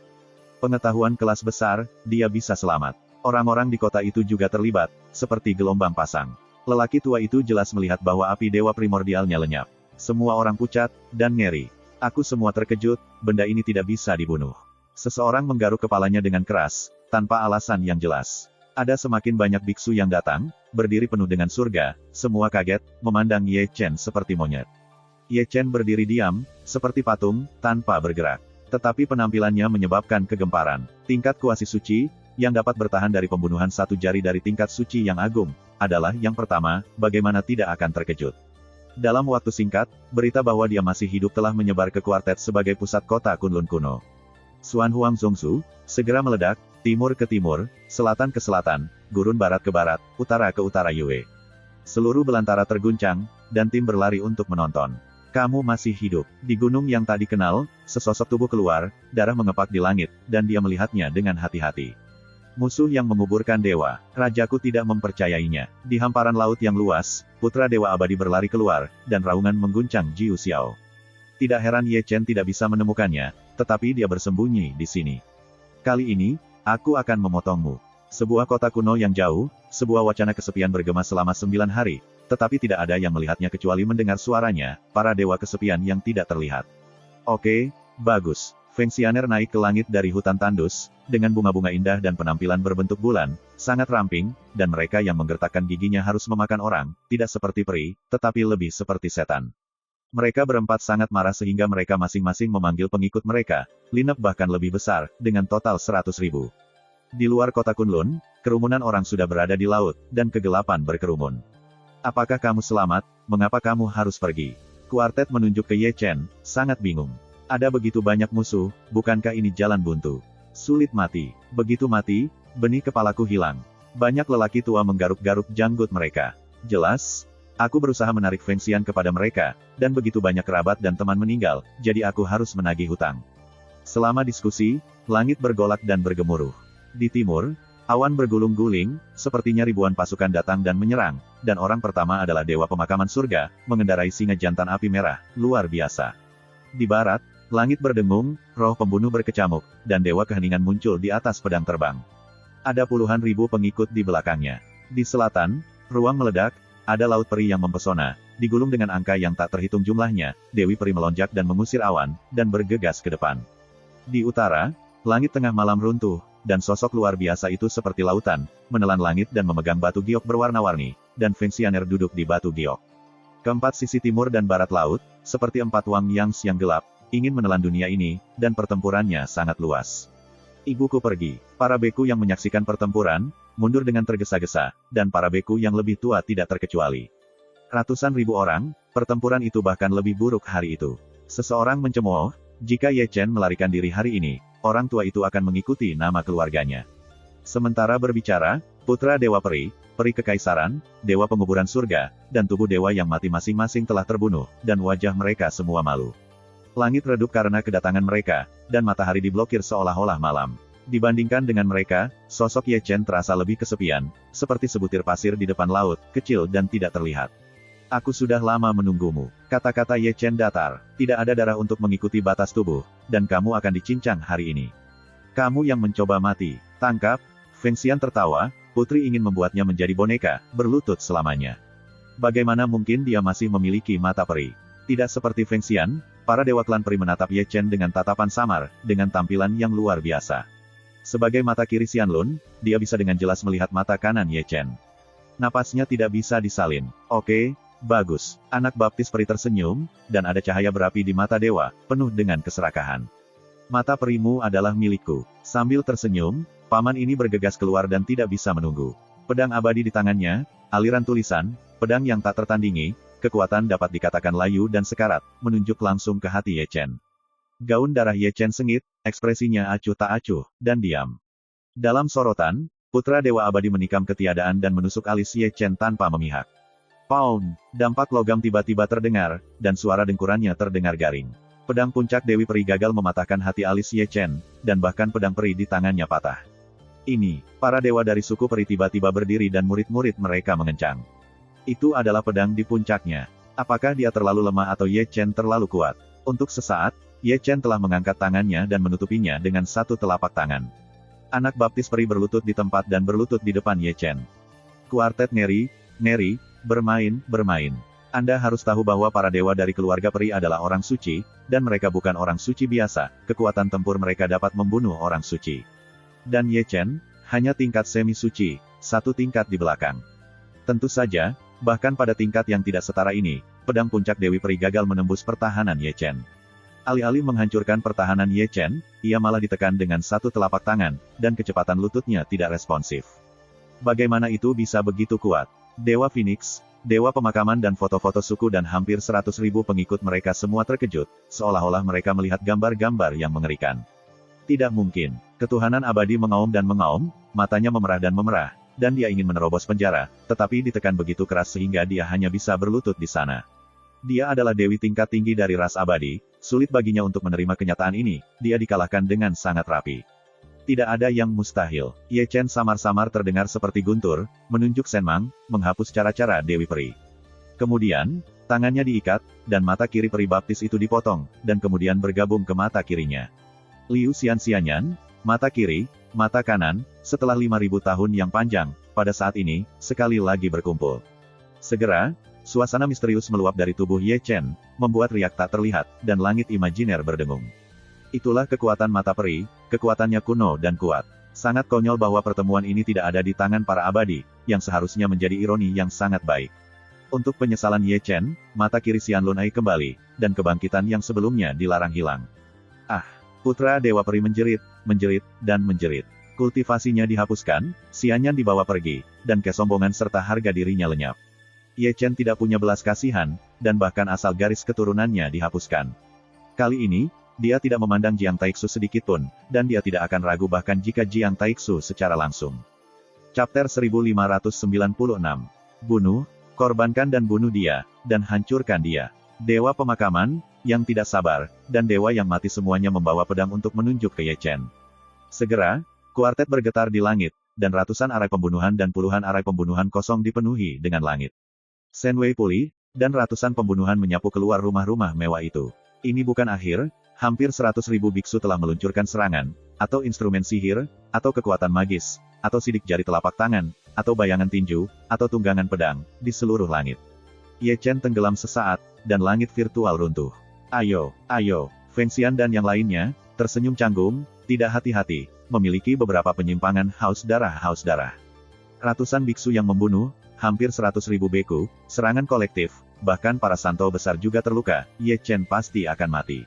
Pengetahuan kelas besar, dia bisa selamat. Orang-orang di kota itu juga terlibat, seperti gelombang pasang. Lelaki tua itu jelas melihat bahwa api dewa primordialnya lenyap. Semua orang pucat, dan ngeri. Aku semua terkejut, benda ini tidak bisa dibunuh. Seseorang menggaruk kepalanya dengan keras, tanpa alasan yang jelas. Ada semakin banyak biksu yang datang, berdiri penuh dengan surga, semua kaget, memandang Ye Chen seperti monyet. Ye Chen berdiri diam, seperti patung, tanpa bergerak. Tetapi penampilannya menyebabkan kegemparan. Tingkat kuasi suci, yang dapat bertahan dari pembunuhan satu jari dari tingkat suci yang agung, adalah yang pertama, bagaimana tidak akan terkejut. Dalam waktu singkat, berita bahwa dia masih hidup telah menyebar ke kuartet sebagai pusat kota Kunlun kuno. Xuan Huang Zhongzhou, segera meledak, timur ke timur, selatan ke selatan, gurun barat ke barat, utara ke utara Yue. Seluruh belantara terguncang, dan tim berlari untuk menonton. Kamu masih hidup. Di gunung yang tak dikenal, sesosok tubuh keluar, darah mengepak di langit, dan dia melihatnya dengan hati-hati. Musuh yang menguburkan dewa. Rajaku tidak mempercayainya. Di hamparan laut yang luas, putra dewa abadi berlari keluar, dan raungan mengguncang Jiu Xiao. Tidak heran Ye Chen tidak bisa menemukannya, tetapi dia bersembunyi di sini. Kali ini, aku akan memotongmu. Sebuah kota kuno yang jauh, sebuah wacana kesepian bergema selama 9 hari, tetapi tidak ada yang melihatnya kecuali mendengar suaranya, para dewa kesepian yang tidak terlihat. Oke, bagus. Feng Xianer naik ke langit dari hutan tandus, dengan bunga-bunga indah dan penampilan berbentuk bulan, sangat ramping, dan mereka yang menggertakkan giginya harus memakan orang, tidak seperti peri, tetapi lebih seperti setan. Mereka berempat sangat marah sehingga mereka masing-masing memanggil pengikut mereka, lineup bahkan lebih besar, dengan total 100.000. Di luar kota Kunlun, kerumunan orang sudah berada di laut, dan kegelapan berkerumun. Apakah kamu selamat? Mengapa kamu harus pergi? Kuartet menunjuk ke Ye Chen, sangat bingung. Ada begitu banyak musuh, bukankah ini jalan buntu? Sulit mati. Begitu mati, benih kepalaku hilang. Banyak lelaki tua menggaruk-garuk janggut mereka. Jelas, aku berusaha menarik Feng Xian kepada mereka, dan begitu banyak kerabat dan teman meninggal, jadi aku harus menagih hutang. Selama diskusi, langit bergolak dan bergemuruh. Di timur, awan bergulung-guling, sepertinya ribuan pasukan datang dan menyerang, dan orang pertama adalah Dewa Pemakaman Surga, mengendarai singa jantan api merah, luar biasa. Di barat, langit berdengung, roh pembunuh berkecamuk, dan Dewa Keheningan muncul di atas pedang terbang. Ada puluhan ribu pengikut di belakangnya. Di selatan, ruang meledak, ada laut peri yang mempesona, digulung dengan angka yang tak terhitung jumlahnya, Dewi Peri melonjak dan mengusir awan, dan bergegas ke depan. Di utara, langit tengah malam runtuh, dan sosok luar biasa itu seperti lautan, menelan langit dan memegang batu giok berwarna-warni, dan Feng Xianer duduk di batu giok. Keempat sisi timur dan barat laut, seperti empat Wang Yang yang gelap, ingin menelan dunia ini, dan pertempurannya sangat luas. Ibuku pergi. Para beku yang menyaksikan pertempuran, mundur dengan tergesa-gesa, dan para beku yang lebih tua tidak terkecuali. Ratusan ribu orang, pertempuran itu bahkan lebih buruk hari itu. Seseorang mencemooh, jika Ye Chen melarikan diri hari ini, orang tua itu akan mengikuti nama keluarganya. Sementara berbicara, putra Dewa Peri, Peri Kekaisaran, Dewa Penguburan Surga, dan tubuh dewa yang mati masing-masing telah terbunuh, dan wajah mereka semua malu. Langit redup karena kedatangan mereka, dan matahari diblokir seolah-olah malam. Dibandingkan dengan mereka, sosok Ye Chen terasa lebih kesepian, seperti sebutir pasir di depan laut, kecil dan tidak terlihat. Aku sudah lama menunggumu. Kata-kata Ye Chen datar, tidak ada darah untuk mengikuti batas tubuh, dan kamu akan dicincang hari ini. Kamu yang mencoba mati, tangkap. Feng Xian tertawa, putri ingin membuatnya menjadi boneka, berlutut selamanya. Bagaimana mungkin dia masih memiliki mata peri? Tidak seperti Feng Xian, para dewa klan peri menatap Ye Chen dengan tatapan samar, dengan tampilan yang luar biasa. Sebagai mata kiri Xianlun, dia bisa dengan jelas melihat mata kanan Ye Chen. Napasnya tidak bisa disalin. Oke, bagus. Anak baptis peri tersenyum, dan ada cahaya berapi di mata dewa, penuh dengan keserakahan. Mata perimu adalah milikku. Sambil tersenyum, paman ini bergegas keluar dan tidak bisa menunggu. Pedang abadi di tangannya, aliran tulisan, pedang yang tak tertandingi, kekuatan dapat dikatakan layu dan sekarat, menunjuk langsung ke hati Ye Chen. Gaun darah Ye Chen sengit, ekspresinya acuh tak acuh, dan diam. Dalam sorotan, putra Dewa Abadi menikam ketiadaan dan menusuk alis Ye Chen tanpa memihak. Pound, dampak logam tiba-tiba terdengar, dan suara dengkurannya terdengar garing. Pedang puncak Dewi Peri gagal mematahkan hati alis Ye Chen, dan bahkan pedang peri di tangannya patah. Ini, para dewa dari suku peri tiba-tiba berdiri dan murid-murid mereka mengencang. Itu adalah pedang di puncaknya. Apakah dia terlalu lemah atau Ye Chen terlalu kuat? Untuk sesaat, Ye Chen telah mengangkat tangannya dan menutupinya dengan satu telapak tangan. Anak baptis peri berlutut di tempat dan berlutut di depan Ye Chen. Kuartet Neri, bermain. Anda harus tahu bahwa para dewa dari keluarga peri adalah orang suci, dan mereka bukan orang suci biasa, kekuatan tempur mereka dapat membunuh orang suci. Dan Ye Chen, hanya tingkat semi-suci, satu tingkat di belakang. Tentu saja, bahkan pada tingkat yang tidak setara ini, pedang puncak Dewi Peri gagal menembus pertahanan Ye Chen. Alih-alih menghancurkan pertahanan Ye Chen, ia malah ditekan dengan satu telapak tangan, dan kecepatan lututnya tidak responsif. Bagaimana itu bisa begitu kuat? Dewa Phoenix, Dewa Pemakaman dan foto-foto suku dan hampir 100.000 pengikut mereka semua terkejut, seolah-olah mereka melihat gambar-gambar yang mengerikan. Tidak mungkin. Ketuhanan abadi mengaum dan mengaum, matanya memerah dan memerah, dan dia ingin menerobos penjara, tetapi ditekan begitu keras sehingga dia hanya bisa berlutut di sana. Dia adalah dewi tingkat tinggi dari ras abadi, sulit baginya untuk menerima kenyataan ini, dia dikalahkan dengan sangat rapi. Tidak ada yang mustahil. Ye Chen samar-samar terdengar seperti guntur, menunjuk Senmang, menghapus cara-cara Dewi Peri. Kemudian, tangannya diikat, dan mata kiri peri baptis itu dipotong, dan kemudian bergabung ke mata kirinya. Liu Xianxianyan, mata kiri, mata kanan, setelah 5.000 tahun yang panjang, pada saat ini, sekali lagi berkumpul. Segera, suasana misterius meluap dari tubuh Ye Chen, membuat riak tak terlihat, dan langit imajiner berdengung. Itulah kekuatan mata peri, kekuatannya kuno dan kuat. Sangat konyol bahwa pertemuan ini tidak ada di tangan para abadi, yang seharusnya menjadi ironi yang sangat baik. Untuk penyesalan Ye Chen, mata kiri Xianlun Ai kembali, dan kebangkitan yang sebelumnya dilarang hilang. Ah! Putra Dewa Peri menjerit, dan menjerit. Kultivasinya dihapuskan, Xianyan dibawa pergi, dan kesombongan serta harga dirinya lenyap. Ye Chen tidak punya belas kasihan, dan bahkan asal garis keturunannya dihapuskan. Kali ini, dia tidak memandang Jiang Taixu sedikitpun, dan dia tidak akan ragu bahkan jika Jiang Taixu secara langsung. Chapter 1596. Bunuh, korbankan dan bunuh dia, dan hancurkan dia. Dewa Pemakaman, yang tidak sabar, dan dewa yang mati semuanya membawa pedang untuk menunjuk ke Ye Chen. Segera, kuartet bergetar di langit, dan ratusan arai pembunuhan dan puluhan arai pembunuhan kosong dipenuhi dengan langit. Shen Wei pulih, dan ratusan pembunuhan menyapu keluar rumah-rumah mewah itu. Ini bukan akhir, hampir 100.000 biksu telah meluncurkan serangan, atau instrumen sihir, atau kekuatan magis, atau sidik jari telapak tangan, atau bayangan tinju, atau tunggangan pedang, di seluruh langit. Ye Chen tenggelam sesaat, dan langit virtual runtuh. Ayo, ayo, Feng Xian dan yang lainnya, tersenyum canggung, tidak hati-hati, memiliki beberapa penyimpangan haus darah. Ratusan biksu yang membunuh, hampir 100.000 beku, serangan kolektif, bahkan para santo besar juga terluka, Ye Chen pasti akan mati.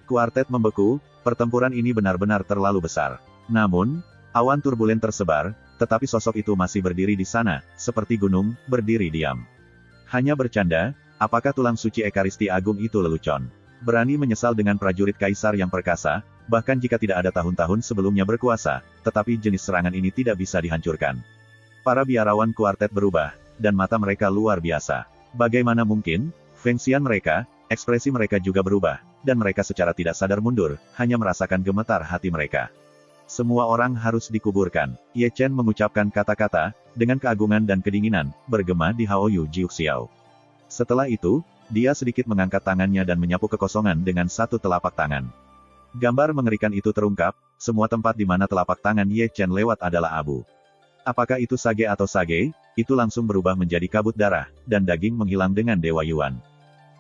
Kuartet membeku, pertempuran ini benar-benar terlalu besar. Namun, awan turbulen tersebar, tetapi sosok itu masih berdiri di sana, seperti gunung, berdiri diam. Hanya bercanda, apakah tulang suci Ekaristi Agung itu lelucon? Berani menyesal dengan prajurit kaisar yang perkasa, bahkan jika tidak ada tahun-tahun sebelumnya berkuasa, tetapi jenis serangan ini tidak bisa dihancurkan. Para biarawan kuartet berubah, dan mata mereka luar biasa. Bagaimana mungkin, Feng Xian mereka, ekspresi mereka juga berubah, dan mereka secara tidak sadar mundur, hanya merasakan gemetar hati mereka. Semua orang harus dikuburkan. Ye Chen mengucapkan kata-kata, dengan keagungan dan kedinginan, bergema di Haoyu Jiuxiao. Setelah itu, dia sedikit mengangkat tangannya dan menyapu kekosongan dengan satu telapak tangan. Gambar mengerikan itu terungkap, semua tempat di mana telapak tangan Ye Chen lewat adalah abu. Apakah itu sage atau sage, itu langsung berubah menjadi kabut darah, dan daging menghilang dengan Dewa Yuan.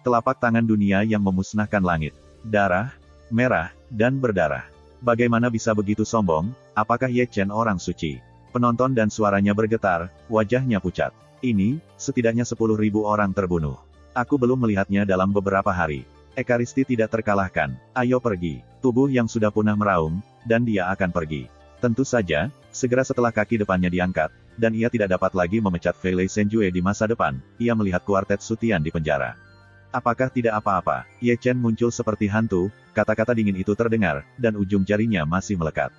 Telapak tangan dunia yang memusnahkan langit. Darah, merah, dan berdarah. Bagaimana bisa begitu sombong, apakah Ye Chen orang suci? Penonton dan suaranya bergetar, wajahnya pucat. Ini, setidaknya 10.000 orang terbunuh. Aku belum melihatnya dalam beberapa hari. Ekaristi tidak terkalahkan, ayo pergi. Tubuh yang sudah punah meraung, dan dia akan pergi. Tentu saja, segera setelah kaki depannya diangkat, dan ia tidak dapat lagi memecat Fei Lei Senjue di masa depan, ia melihat kuartet Sutian di penjara. Apakah tidak apa-apa? Ye Chen muncul seperti hantu, kata-kata dingin itu terdengar, dan ujung jarinya masih melekat.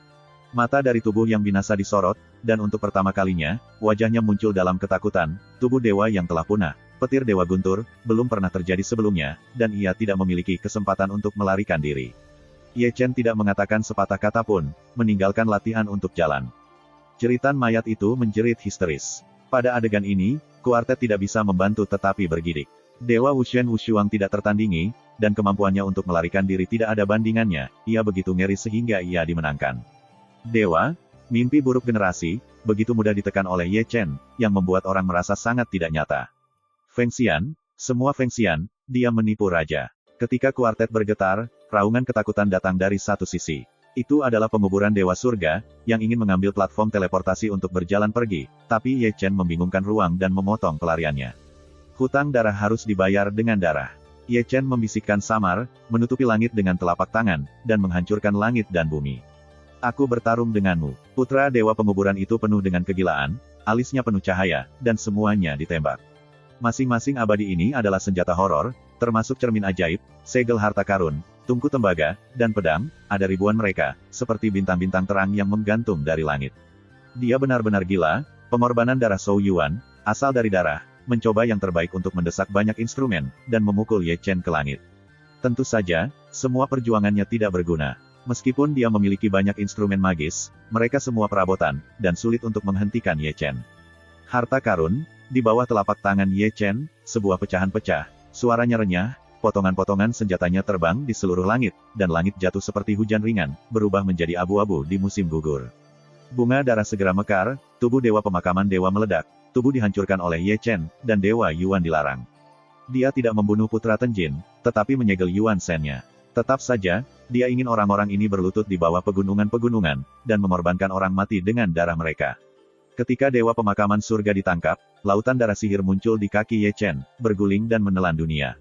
Mata dari tubuh yang binasa disorot, dan untuk pertama kalinya, wajahnya muncul dalam ketakutan, tubuh dewa yang telah punah, petir dewa guntur, belum pernah terjadi sebelumnya, dan ia tidak memiliki kesempatan untuk melarikan diri. Ye Chen tidak mengatakan sepatah kata pun, meninggalkan latihan untuk jalan. Jeritan mayat itu menjerit histeris. Pada adegan ini, kuartet tidak bisa membantu tetapi bergidik. Dewa Wuxian Wushuang tidak tertandingi, dan kemampuannya untuk melarikan diri tidak ada bandingannya, ia begitu ngeri sehingga ia dimenangkan. Dewa, mimpi buruk generasi, begitu mudah ditekan oleh Ye Chen, yang membuat orang merasa sangat tidak nyata. Feng Xian, semua Feng Xian, dia menipu raja. Ketika kuartet bergetar, raungan ketakutan datang dari satu sisi. Itu adalah penguburan Dewa Surga, yang ingin mengambil platform teleportasi untuk berjalan pergi, tapi Ye Chen membingungkan ruang dan memotong pelariannya. Hutang darah harus dibayar dengan darah. Ye Chen membisikkan samar, menutupi langit dengan telapak tangan, dan menghancurkan langit dan bumi. Aku bertarung denganmu. Putra Dewa Penguburan itu penuh dengan kegilaan, alisnya penuh cahaya, dan semuanya ditembak. Masing-masing abadi ini adalah senjata horor, termasuk cermin ajaib, segel harta karun, tungku tembaga, dan pedang, ada ribuan mereka, seperti bintang-bintang terang yang menggantung dari langit. Dia benar-benar gila, pengorbanan darah Zhou Yuan, asal dari darah, mencoba yang terbaik untuk mendesak banyak instrumen, dan memukul Ye Chen ke langit. Tentu saja, semua perjuangannya tidak berguna. Meskipun dia memiliki banyak instrumen magis, mereka semua perabotan, dan sulit untuk menghentikan Ye Chen. Harta karun, di bawah telapak tangan Ye Chen, sebuah pecahan pecah, suaranya renyah, potongan-potongan senjatanya terbang di seluruh langit, dan langit jatuh seperti hujan ringan, berubah menjadi abu-abu di musim gugur. Bunga darah segera mekar, tubuh dewa pemakaman dewa meledak, tubuh dihancurkan oleh Ye Chen, dan Dewa Yuan dilarang. Dia tidak membunuh putra Tenjin, tetapi menyegel Yuan Shen-nya. Tetap saja, dia ingin orang-orang ini berlutut di bawah pegunungan-pegunungan, dan mengorbankan orang mati dengan darah mereka. Ketika Dewa Pemakaman Surga ditangkap, lautan darah sihir muncul di kaki Ye Chen, berguling dan menelan dunia.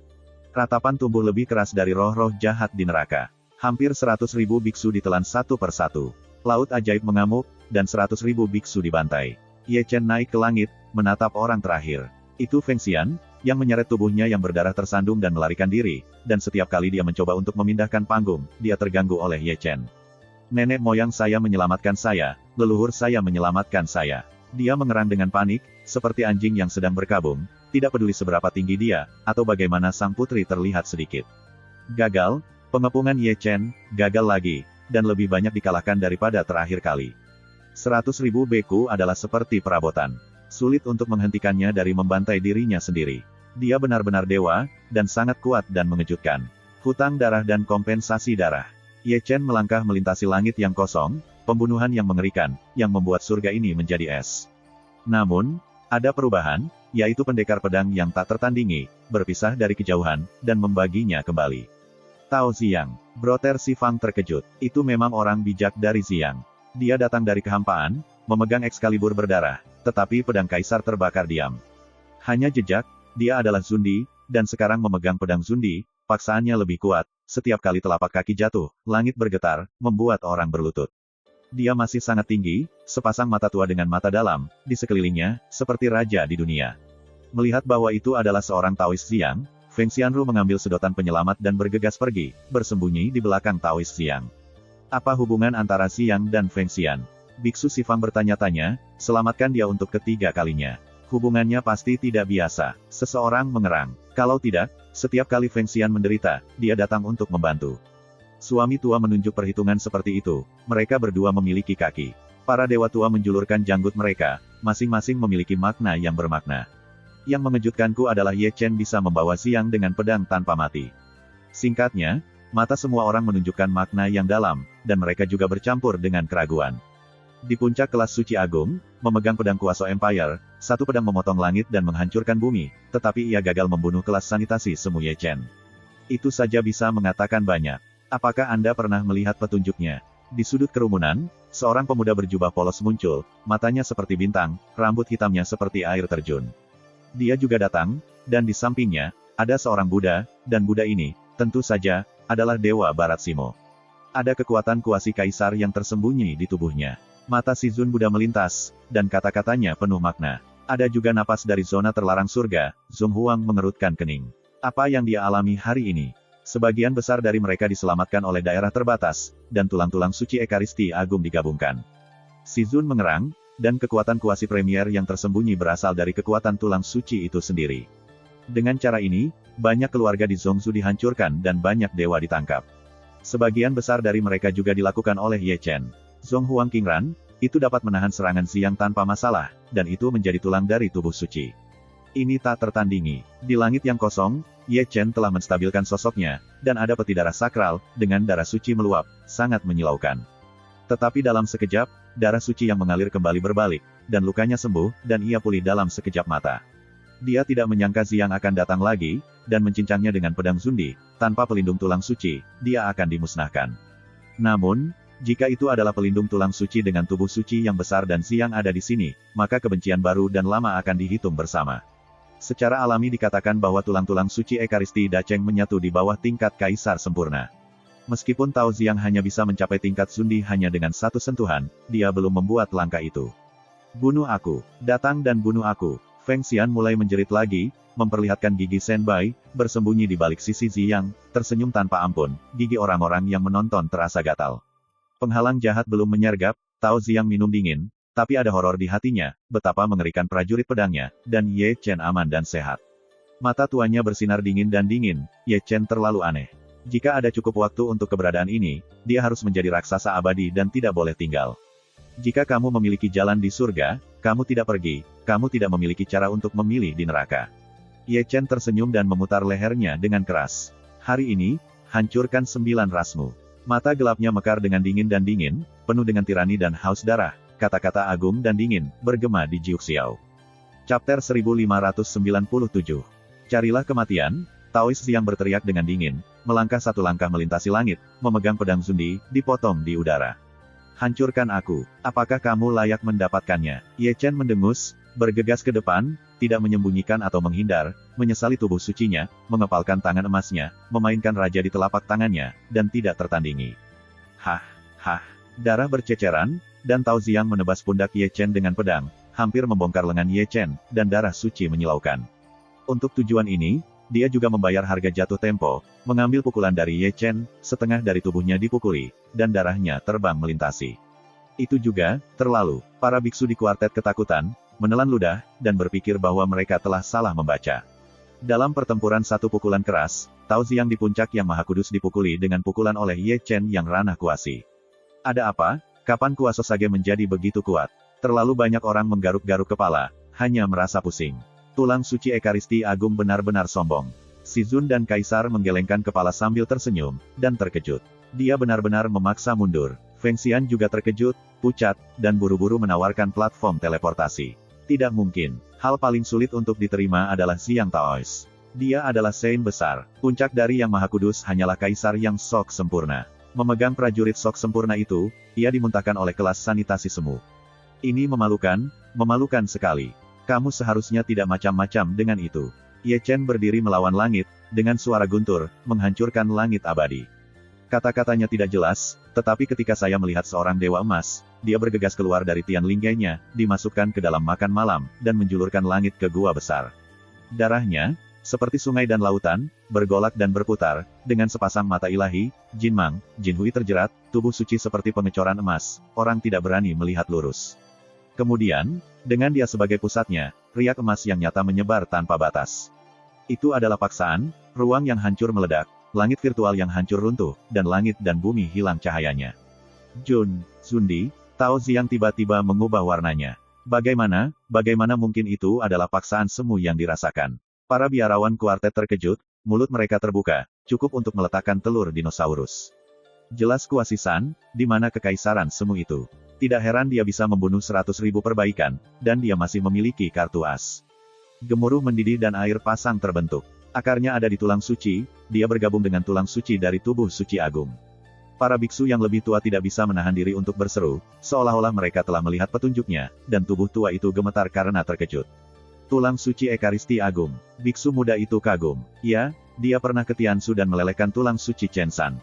Ratapan tumbuh lebih keras dari roh-roh jahat di neraka. Hampir 100.000 biksu ditelan satu persatu. Laut ajaib mengamuk, dan 100.000 biksu dibantai. Ye Chen naik ke langit, menatap orang terakhir. Itu Feng Xian, yang menyeret tubuhnya yang berdarah tersandung dan melarikan diri, dan setiap kali dia mencoba untuk memindahkan panggung, dia terganggu oleh Ye Chen. Nenek moyang saya menyelamatkan saya, leluhur saya menyelamatkan saya. Dia mengerang dengan panik, seperti anjing yang sedang berkabung, tidak peduli seberapa tinggi dia, atau bagaimana sang putri terlihat sedikit. Gagal, pengepungan Ye Chen, gagal lagi, dan lebih banyak dikalahkan daripada terakhir kali. 100.000 beku adalah seperti perabotan. Sulit untuk menghentikannya dari membantai dirinya sendiri. Dia benar-benar dewa, dan sangat kuat dan mengejutkan. Hutang darah dan kompensasi darah. Ye Chen melangkah melintasi langit yang kosong, pembunuhan yang mengerikan, yang membuat surga ini menjadi es. Namun, ada perubahan, yaitu pendekar pedang yang tak tertandingi, berpisah dari kejauhan, dan membaginya kembali. Tao Ziyang, Brother Si Fang terkejut. Itu memang orang bijak dari Ziyang. Dia datang dari kehampaan, memegang Excalibur berdarah, tetapi pedang kaisar terbakar diam. Hanya jejak, dia adalah Zundi, dan sekarang memegang pedang Zundi, paksaannya lebih kuat. Setiap kali telapak kaki jatuh, langit bergetar, membuat orang berlutut. Dia masih sangat tinggi, sepasang mata tua dengan mata dalam, di sekelilingnya, seperti raja di dunia. Melihat bahwa itu adalah seorang Taois Ziyang, Feng Xianru mengambil sedotan penyelamat dan bergegas pergi, bersembunyi di belakang Taois Ziyang. Apa hubungan antara Ziyang dan Feng Xian? Biksu Si Fang bertanya-tanya, selamatkan dia untuk ketiga kalinya. Hubungannya pasti tidak biasa. Seseorang mengerang. Kalau tidak, setiap kali Feng Xian menderita, dia datang untuk membantu. Suami tua menunjuk perhitungan seperti itu. Mereka berdua memiliki kaki. Para dewa tua menjulurkan janggut mereka, masing-masing memiliki makna yang bermakna. Yang mengejutkanku adalah Ye Chen bisa membawa Ziyang dengan pedang tanpa mati. Singkatnya, mata semua orang menunjukkan makna yang dalam, dan mereka juga bercampur dengan keraguan. Di puncak kelas suci agung, memegang pedang kuasa Empire, satu pedang memotong langit dan menghancurkan bumi, tetapi ia gagal membunuh kelas sanitasi semu Ye Chen. Itu saja bisa mengatakan banyak. Apakah Anda pernah melihat petunjuknya? Di sudut kerumunan, seorang pemuda berjubah polos muncul, matanya seperti bintang, rambut hitamnya seperti air terjun. Dia juga datang, dan di sampingnya, ada seorang Buddha, dan Buddha ini, tentu saja, adalah Dewa Barat Simo. Ada kekuatan kuasi kaisar yang tersembunyi di tubuhnya. Mata si Zun Buddha melintas, dan kata-katanya penuh makna. Ada juga napas dari zona terlarang surga, Zhong Huang mengerutkan kening. Apa yang dia alami hari ini? Sebagian besar dari mereka diselamatkan oleh daerah terbatas, dan tulang-tulang suci Ekaristi Agung digabungkan. Si Zun mengerang, dan kekuatan kuasi premier yang tersembunyi berasal dari kekuatan tulang suci itu sendiri. Dengan cara ini, banyak keluarga di Zhongzhou dihancurkan dan banyak dewa ditangkap. Sebagian besar dari mereka juga dilakukan oleh Ye Chen. Zhong Huang Qingran, itu dapat menahan serangan Ziyang tanpa masalah, dan itu menjadi tulang dari tubuh suci. Ini tak tertandingi. Di langit yang kosong, Ye Chen telah menstabilkan sosoknya, dan ada peti darah sakral, dengan darah suci meluap, sangat menyilaukan. Tetapi dalam sekejap, darah suci yang mengalir kembali berbalik, dan lukanya sembuh, dan ia pulih dalam sekejap mata. Dia tidak menyangka Ziyang akan datang lagi, dan mencincangnya dengan pedang Zundi, tanpa pelindung tulang suci, dia akan dimusnahkan. Namun, jika itu adalah pelindung tulang suci dengan tubuh suci yang besar dan Ziyang ada di sini, maka kebencian baru dan lama akan dihitung bersama. Secara alami dikatakan bahwa tulang-tulang suci Ekaristi Dacheng menyatu di bawah tingkat kaisar sempurna. Meskipun Tao Ziyang hanya bisa mencapai tingkat Zundi hanya dengan satu sentuhan, dia belum membuat langkah itu. Bunuh aku, datang dan bunuh aku. Feng Xian mulai menjerit lagi, memperlihatkan gigi Senbai, bersembunyi di balik sisi Ziyang, tersenyum tanpa ampun, gigi orang-orang yang menonton terasa gatal. Penghalang jahat belum menyergap, Tao Ziyang minum dingin, tapi ada horor di hatinya, betapa mengerikan prajurit pedangnya, dan Ye Chen aman dan sehat. Mata tuanya bersinar dingin dan dingin, Ye Chen terlalu aneh. Jika ada cukup waktu untuk keberadaan ini, dia harus menjadi raksasa abadi dan tidak boleh tinggal. Jika kamu memiliki jalan di surga, kamu tidak pergi, kamu tidak memiliki cara untuk memilih di neraka. Ye Chen tersenyum dan memutar lehernya dengan keras. Hari ini, hancurkan 9 rasmu. Mata gelapnya mekar dengan dingin dan dingin, penuh dengan tirani dan haus darah, kata-kata agung dan dingin, bergema di Jiuxiao. Chapter 1597. Carilah kematian, Taois Ziyang berteriak dengan dingin, melangkah satu langkah melintasi langit, memegang pedang Zundi, dipotong di udara. Hancurkan aku, apakah kamu layak mendapatkannya? Ye Chen mendengus, bergegas ke depan, tidak menyembunyikan atau menghindar, menyesali tubuh sucinya, mengepalkan tangan emasnya, memainkan raja di telapak tangannya, dan tidak tertandingi. Hah, darah berceceran, dan Tao Ziyang menebas pundak Ye Chen dengan pedang, hampir membongkar lengan Ye Chen, dan darah suci menyilaukan. Untuk tujuan ini, dia juga membayar harga jatuh tempo, mengambil pukulan dari Ye Chen, setengah dari tubuhnya dipukuli, dan darahnya terbang melintasi. Itu juga, terlalu, para biksu di kuartet ketakutan, menelan ludah, dan berpikir bahwa mereka telah salah membaca. Dalam pertempuran satu pukulan keras, Tao Ziyang di puncak yang maha kudus dipukuli dengan pukulan oleh Ye Chen yang ranah kuasi. Ada apa? Kapan kuasa Sage menjadi begitu kuat? Terlalu banyak orang menggaruk-garuk kepala, hanya merasa pusing. Tulang suci Ekaristi Agung benar-benar sombong. Si Zun dan Kaisar menggelengkan kepala sambil tersenyum, dan terkejut. Dia benar-benar memaksa mundur. Feng Xian juga terkejut, pucat, dan buru-buru menawarkan platform teleportasi. Tidak mungkin. Hal paling sulit untuk diterima adalah Xiang Taois. Dia adalah Saint besar. Puncak dari Yang Maha Kudus hanyalah kaisar yang sok sempurna. Memegang prajurit sok sempurna itu, ia dimuntahkan oleh kelas sanitasi semu. Ini memalukan, memalukan sekali. Kamu seharusnya tidak macam-macam dengan itu. Ye Chen berdiri melawan langit, dengan suara guntur, menghancurkan langit abadi. Kata-katanya tidak jelas, tetapi ketika saya melihat seorang dewa emas, dia bergegas keluar dari tian linggainya, dimasukkan ke dalam makan malam, dan menjulurkan langit ke gua besar. Darahnya, seperti sungai dan lautan, bergolak dan berputar, dengan sepasang mata ilahi, Jin Mang, Jin Hui terjerat, tubuh suci seperti pengecoran emas, orang tidak berani melihat lurus. Kemudian, dengan dia sebagai pusatnya, riak emas yang nyata menyebar tanpa batas. Itu adalah paksaan, ruang yang hancur meledak, langit virtual yang hancur runtuh, dan langit dan bumi hilang cahayanya. Jun, Zundi, Tao Xiang tiba-tiba mengubah warnanya. Bagaimana mungkin itu adalah paksaan semu yang dirasakan? Para biarawan kuartet terkejut, mulut mereka terbuka, cukup untuk meletakkan telur dinosaurus. Jelas kuasisan, di mana kekaisaran semu itu? Tidak heran dia bisa membunuh 100.000 perbaikan, dan dia masih memiliki kartu as. Gemuruh mendidih dan air pasang terbentuk. Akarnya ada di tulang suci, dia bergabung dengan tulang suci dari tubuh suci agung. Para biksu yang lebih tua tidak bisa menahan diri untuk berseru, seolah-olah mereka telah melihat petunjuknya, dan tubuh tua itu gemetar karena terkejut. Tulang suci Ekaristi Agung. Biksu muda itu kagum. Ya, dia pernah ke Tiansu dan melelehkan tulang suci Chen San.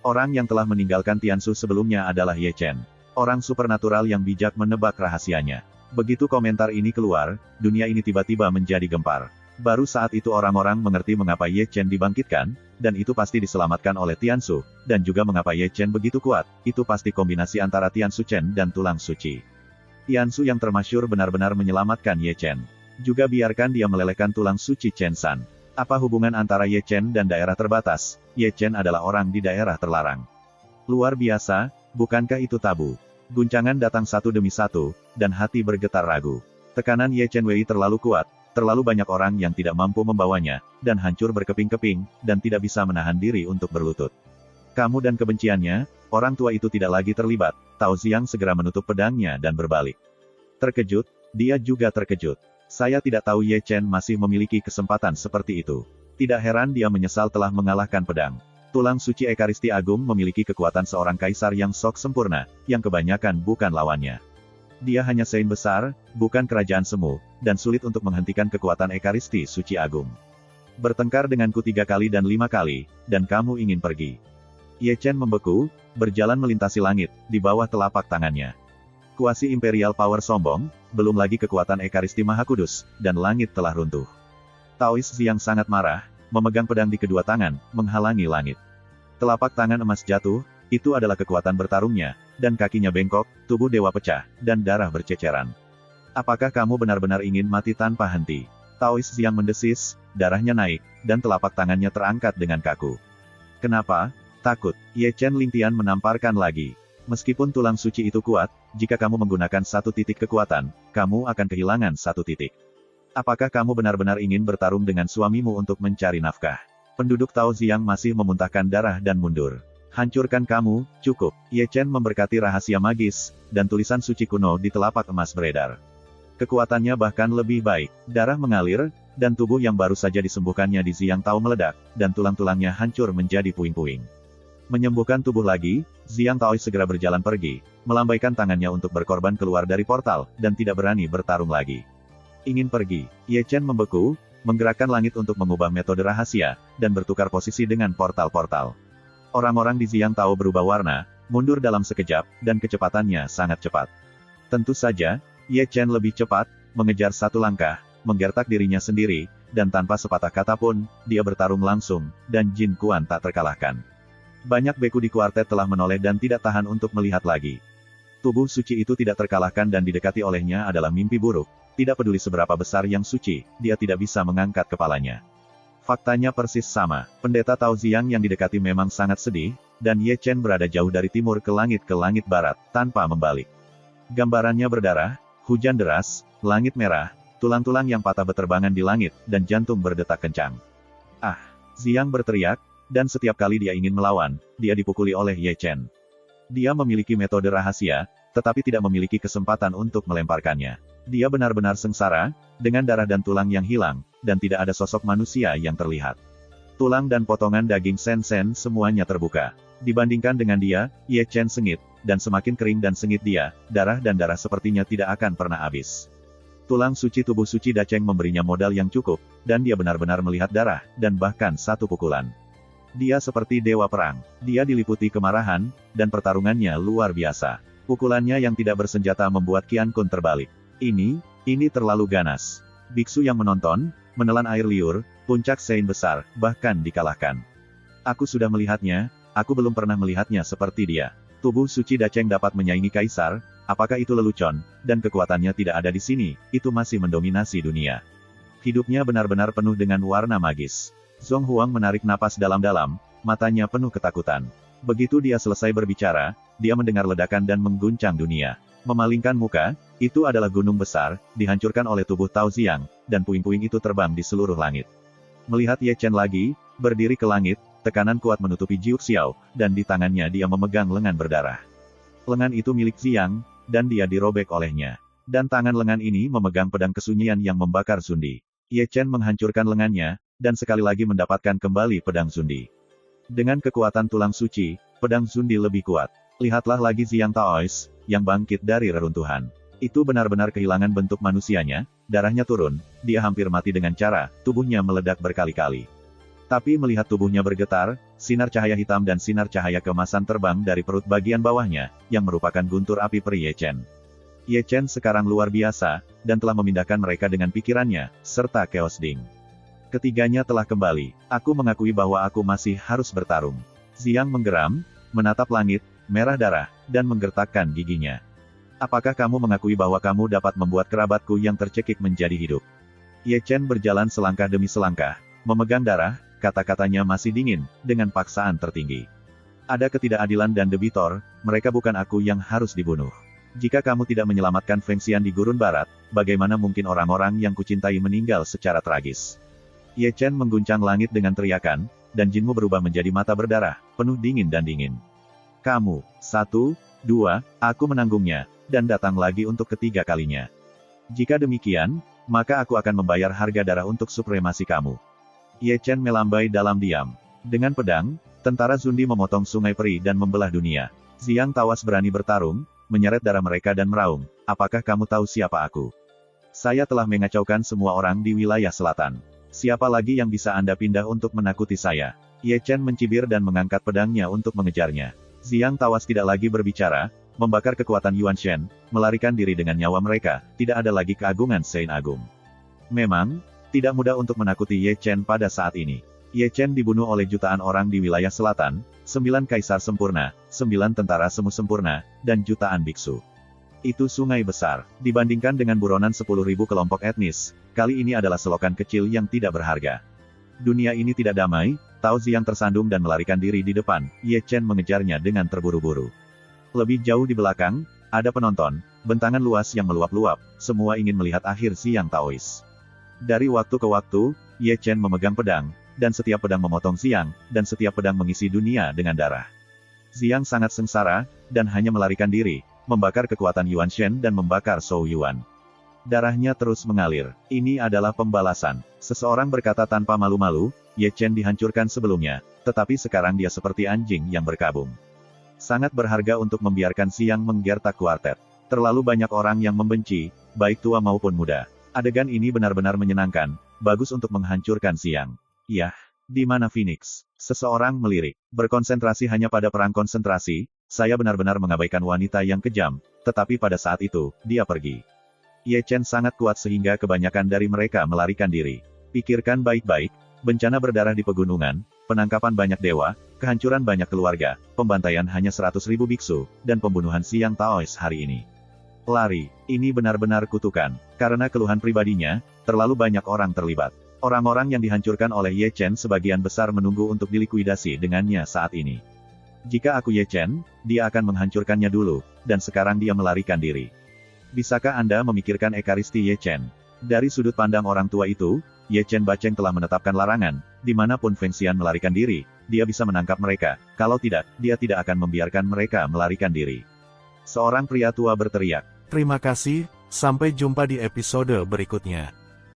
Orang yang telah meninggalkan Tiansu sebelumnya adalah Ye Chen. Orang supernatural yang bijak menebak rahasianya. Begitu komentar ini keluar, dunia ini tiba-tiba menjadi gempar. Baru saat itu orang-orang mengerti mengapa Ye Chen dibangkitkan, dan itu pasti diselamatkan oleh Tiansu, dan juga mengapa Ye Chen begitu kuat, itu pasti kombinasi antara Tiansu Chen dan tulang suci. Tiansu yang termasyur benar-benar menyelamatkan Ye Chen. Juga biarkan dia melelehkan tulang suci Chen San. Apa hubungan antara Ye Chen dan daerah terbatas? Ye Chen adalah orang di daerah terlarang. Luar biasa, bukankah itu tabu? Guncangan datang satu demi satu, dan hati bergetar ragu. Tekanan Ye Chen Wei terlalu kuat, terlalu banyak orang yang tidak mampu membawanya, dan hancur berkeping-keping, dan tidak bisa menahan diri untuk berlutut. Kamu dan kebenciannya, orang tua itu tidak lagi terlibat. Tao Xiang segera menutup pedangnya dan berbalik. Terkejut, dia juga terkejut. Saya tidak tahu Ye Chen masih memiliki kesempatan seperti itu. Tidak heran dia menyesal telah mengalahkan pedang. Tulang suci Ekaristi Agung memiliki kekuatan seorang kaisar yang sok sempurna, yang kebanyakan bukan lawannya. Dia hanya Saint besar, bukan kerajaan semu, dan sulit untuk menghentikan kekuatan Ekaristi Suci Agung. Bertengkar denganku 3 kali dan 5 kali, dan kamu ingin pergi. Ye Chen membeku, berjalan melintasi langit, di bawah telapak tangannya. Kuasi Imperial Power sombong, belum lagi kekuatan Ekaristi Maha Kudus, dan langit telah runtuh. Taois Xiang sangat marah, memegang pedang di kedua tangan, menghalangi langit. Telapak tangan emas jatuh, itu adalah kekuatan bertarungnya, dan kakinya bengkok, tubuh dewa pecah, dan darah berceceran. Apakah kamu benar-benar ingin mati tanpa henti? Taois Xiang mendesis, darahnya naik, dan telapak tangannya terangkat dengan kaku. Kenapa? Takut. Ye Chen Lingtian menamparkan lagi. Meskipun tulang suci itu kuat, jika kamu menggunakan 1 titik kekuatan, kamu akan kehilangan 1 titik. Apakah kamu benar-benar ingin bertarung dengan suamimu untuk mencari nafkah? Penduduk Tao Xiang masih memuntahkan darah dan mundur. Hancurkan kamu, cukup. Ye Chen memberkati rahasia magis, dan tulisan suci kuno di telapak emas beredar. Kekuatannya bahkan lebih baik. Darah mengalir, dan tubuh yang baru saja disembuhkannya di Xiang Tao meledak, dan tulang-tulangnya hancur menjadi puing-puing. Menyembuhkan tubuh lagi, Xiang Taois segera berjalan pergi, melambaikan tangannya untuk berkorban keluar dari portal, dan tidak berani bertarung lagi. Ingin pergi. Ye Chen membeku, menggerakkan langit untuk mengubah metode rahasia, dan bertukar posisi dengan portal-portal. Orang-orang di Xiang Tao berubah warna, mundur dalam sekejap, dan kecepatannya sangat cepat. Tentu saja, Ye Chen lebih cepat, mengejar 1 langkah, menggertak dirinya sendiri, dan tanpa sepatah kata pun, dia bertarung langsung, dan Jin Kuan tak terkalahkan. Banyak beku di kuartet telah menoleh dan tidak tahan untuk melihat lagi. Tubuh suci itu tidak terkalahkan dan didekati olehnya adalah mimpi buruk. Tidak peduli seberapa besar yang suci, dia tidak bisa mengangkat kepalanya. Faktanya persis sama. Pendeta Tao Xiang yang didekati memang sangat sedih, dan Ye Chen berada jauh dari timur ke langit barat, tanpa membalik. Gambarannya berdarah, hujan deras, langit merah, tulang-tulang yang patah beterbangan di langit, dan jantung berdetak kencang. Ah! Xiang berteriak, dan setiap kali dia ingin melawan, dia dipukuli oleh Ye Chen. Dia memiliki metode rahasia, tetapi tidak memiliki kesempatan untuk melemparkannya. Dia benar-benar sengsara, dengan darah dan tulang yang hilang, dan tidak ada sosok manusia yang terlihat. Tulang dan potongan daging Sen semuanya terbuka. Dibandingkan dengan dia, Ye Chen sengit, dan semakin kering dan sengit dia, darah dan darah sepertinya tidak akan pernah habis. Tulang suci tubuh suci Dacheng memberinya modal yang cukup, dan dia benar-benar melihat darah, dan bahkan satu pukulan. Dia seperti dewa perang. Dia diliputi kemarahan, dan pertarungannya luar biasa. Pukulannya yang tidak bersenjata membuat Qian Kun terbalik. Ini terlalu ganas. Biksu yang menonton, menelan air liur, puncak Sein besar, bahkan dikalahkan. Aku sudah melihatnya, aku belum pernah melihatnya seperti dia. Tubuh suci Dacheng dapat menyaingi kaisar, apakah itu lelucon, dan kekuatannya tidak ada di sini, itu masih mendominasi dunia. Hidupnya benar-benar penuh dengan warna magis. Zhong Huang menarik napas dalam-dalam, matanya penuh ketakutan. Begitu dia selesai berbicara, dia mendengar ledakan dan mengguncang dunia. Memalingkan muka, itu adalah gunung besar, dihancurkan oleh tubuh Tao Xiang, dan puing-puing itu terbang di seluruh langit. Melihat Ye Chen lagi, berdiri ke langit, tekanan kuat menutupi Jiu Xiao, dan di tangannya dia memegang lengan berdarah. Lengan itu milik Xiang, dan dia dirobek olehnya. Dan tangan lengan ini memegang pedang kesunyian yang membakar Zundi. Ye Chen menghancurkan lengannya, dan sekali lagi mendapatkan kembali pedang Zundi. Dengan kekuatan tulang suci, pedang Zundi lebih kuat. Lihatlah lagi Xiang Taois, yang bangkit dari reruntuhan. Itu benar-benar kehilangan bentuk manusianya, darahnya turun, dia hampir mati dengan cara, tubuhnya meledak berkali-kali. Tapi melihat tubuhnya bergetar, sinar cahaya hitam dan sinar cahaya keemasan terbang dari perut bagian bawahnya, yang merupakan guntur api peri Ye Chen. Ye Chen sekarang luar biasa, dan telah memindahkan mereka dengan pikirannya, serta Chaos Ding. Ketiganya telah kembali. Aku mengakui bahwa aku masih harus bertarung. Xiang menggeram, menatap langit, merah darah, dan menggertakkan giginya. Apakah kamu mengakui bahwa kamu dapat membuat kerabatku yang tercekik menjadi hidup? Ye Chen berjalan selangkah demi selangkah, memegang darah, kata-katanya masih dingin, dengan paksaan tertinggi. Ada ketidakadilan dan debitor, mereka bukan aku yang harus dibunuh. Jika kamu tidak menyelamatkan Feng Xian di Gurun Barat, bagaimana mungkin orang-orang yang kucintai meninggal secara tragis? Ye Chen mengguncang langit dengan teriakan, dan jinmu berubah menjadi mata berdarah, penuh dingin dan dingin. Kamu, 1, 2, aku menanggungnya, dan datang lagi untuk ketiga kalinya. Jika demikian, maka aku akan membayar harga darah untuk supremasi kamu. Ye Chen melambai dalam diam. Dengan pedang, tentara Zundi memotong sungai peri dan membelah dunia. Xiang Taois berani bertarung, menyeret darah mereka dan meraung, apakah kamu tahu siapa aku? Saya telah mengacaukan semua orang di wilayah selatan. Siapa lagi yang bisa Anda pindah untuk menakuti saya? Ye Chen mencibir dan mengangkat pedangnya untuk mengejarnya. Xiang Taois tidak lagi berbicara, membakar kekuatan Yuan Shen, melarikan diri dengan nyawa mereka, tidak ada lagi keagungan Sein Agung. Memang, tidak mudah untuk menakuti Ye Chen pada saat ini. Ye Chen dibunuh oleh jutaan orang di wilayah selatan, 9 kaisar sempurna, 9 tentara semu sempurna, dan jutaan biksu. Itu sungai besar. Dibandingkan dengan buronan 10.000 kelompok etnis, kali ini adalah selokan kecil yang tidak berharga. Dunia ini tidak damai, Tao Xiang tersandung dan melarikan diri di depan, Ye Chen mengejarnya dengan terburu-buru. Lebih jauh di belakang, ada penonton, bentangan luas yang meluap-luap, semua ingin melihat akhir Xiang Taois. Dari waktu ke waktu, Ye Chen memegang pedang, dan setiap pedang memotong Xiang, dan setiap pedang mengisi dunia dengan darah. Xiang sangat sengsara, dan hanya melarikan diri, membakar kekuatan Yuan Shen dan membakar Zhou Yuan. Darahnya terus mengalir. Ini adalah pembalasan. Seseorang berkata tanpa malu-malu, Ye Chen dihancurkan sebelumnya, tetapi sekarang dia seperti anjing yang berkabung. Sangat berharga untuk membiarkan Xiang menggertak kuartet. Terlalu banyak orang yang membenci, baik tua maupun muda. Adegan ini benar-benar menyenangkan, bagus untuk menghancurkan Xiang. Yah, di mana Phoenix? Seseorang melirik. Berkonsentrasi hanya pada perang konsentrasi, saya benar-benar mengabaikan wanita yang kejam, tetapi pada saat itu, dia pergi. Ye Chen sangat kuat sehingga kebanyakan dari mereka melarikan diri. Pikirkan baik-baik, bencana berdarah di pegunungan, penangkapan banyak dewa, kehancuran banyak keluarga, pembantaian hanya 100.000 biksu, dan pembunuhan Xiang Taois hari ini. Lari, ini benar-benar kutukan. Karena keluhan pribadinya, terlalu banyak orang terlibat. Orang-orang yang dihancurkan oleh Ye Chen sebagian besar menunggu untuk dilikuidasi dengannya saat ini. Jika aku Ye Chen, dia akan menghancurkannya dulu, dan sekarang dia melarikan diri. Bisakah Anda memikirkan ekaristi Ye Chen? Dari sudut pandang orang tua itu, Ye Chen Bacheng telah menetapkan larangan, dimanapun Feng Xian melarikan diri, dia bisa menangkap mereka. Kalau tidak, dia tidak akan membiarkan mereka melarikan diri. Seorang pria tua berteriak. Terima kasih, sampai jumpa di episode berikutnya.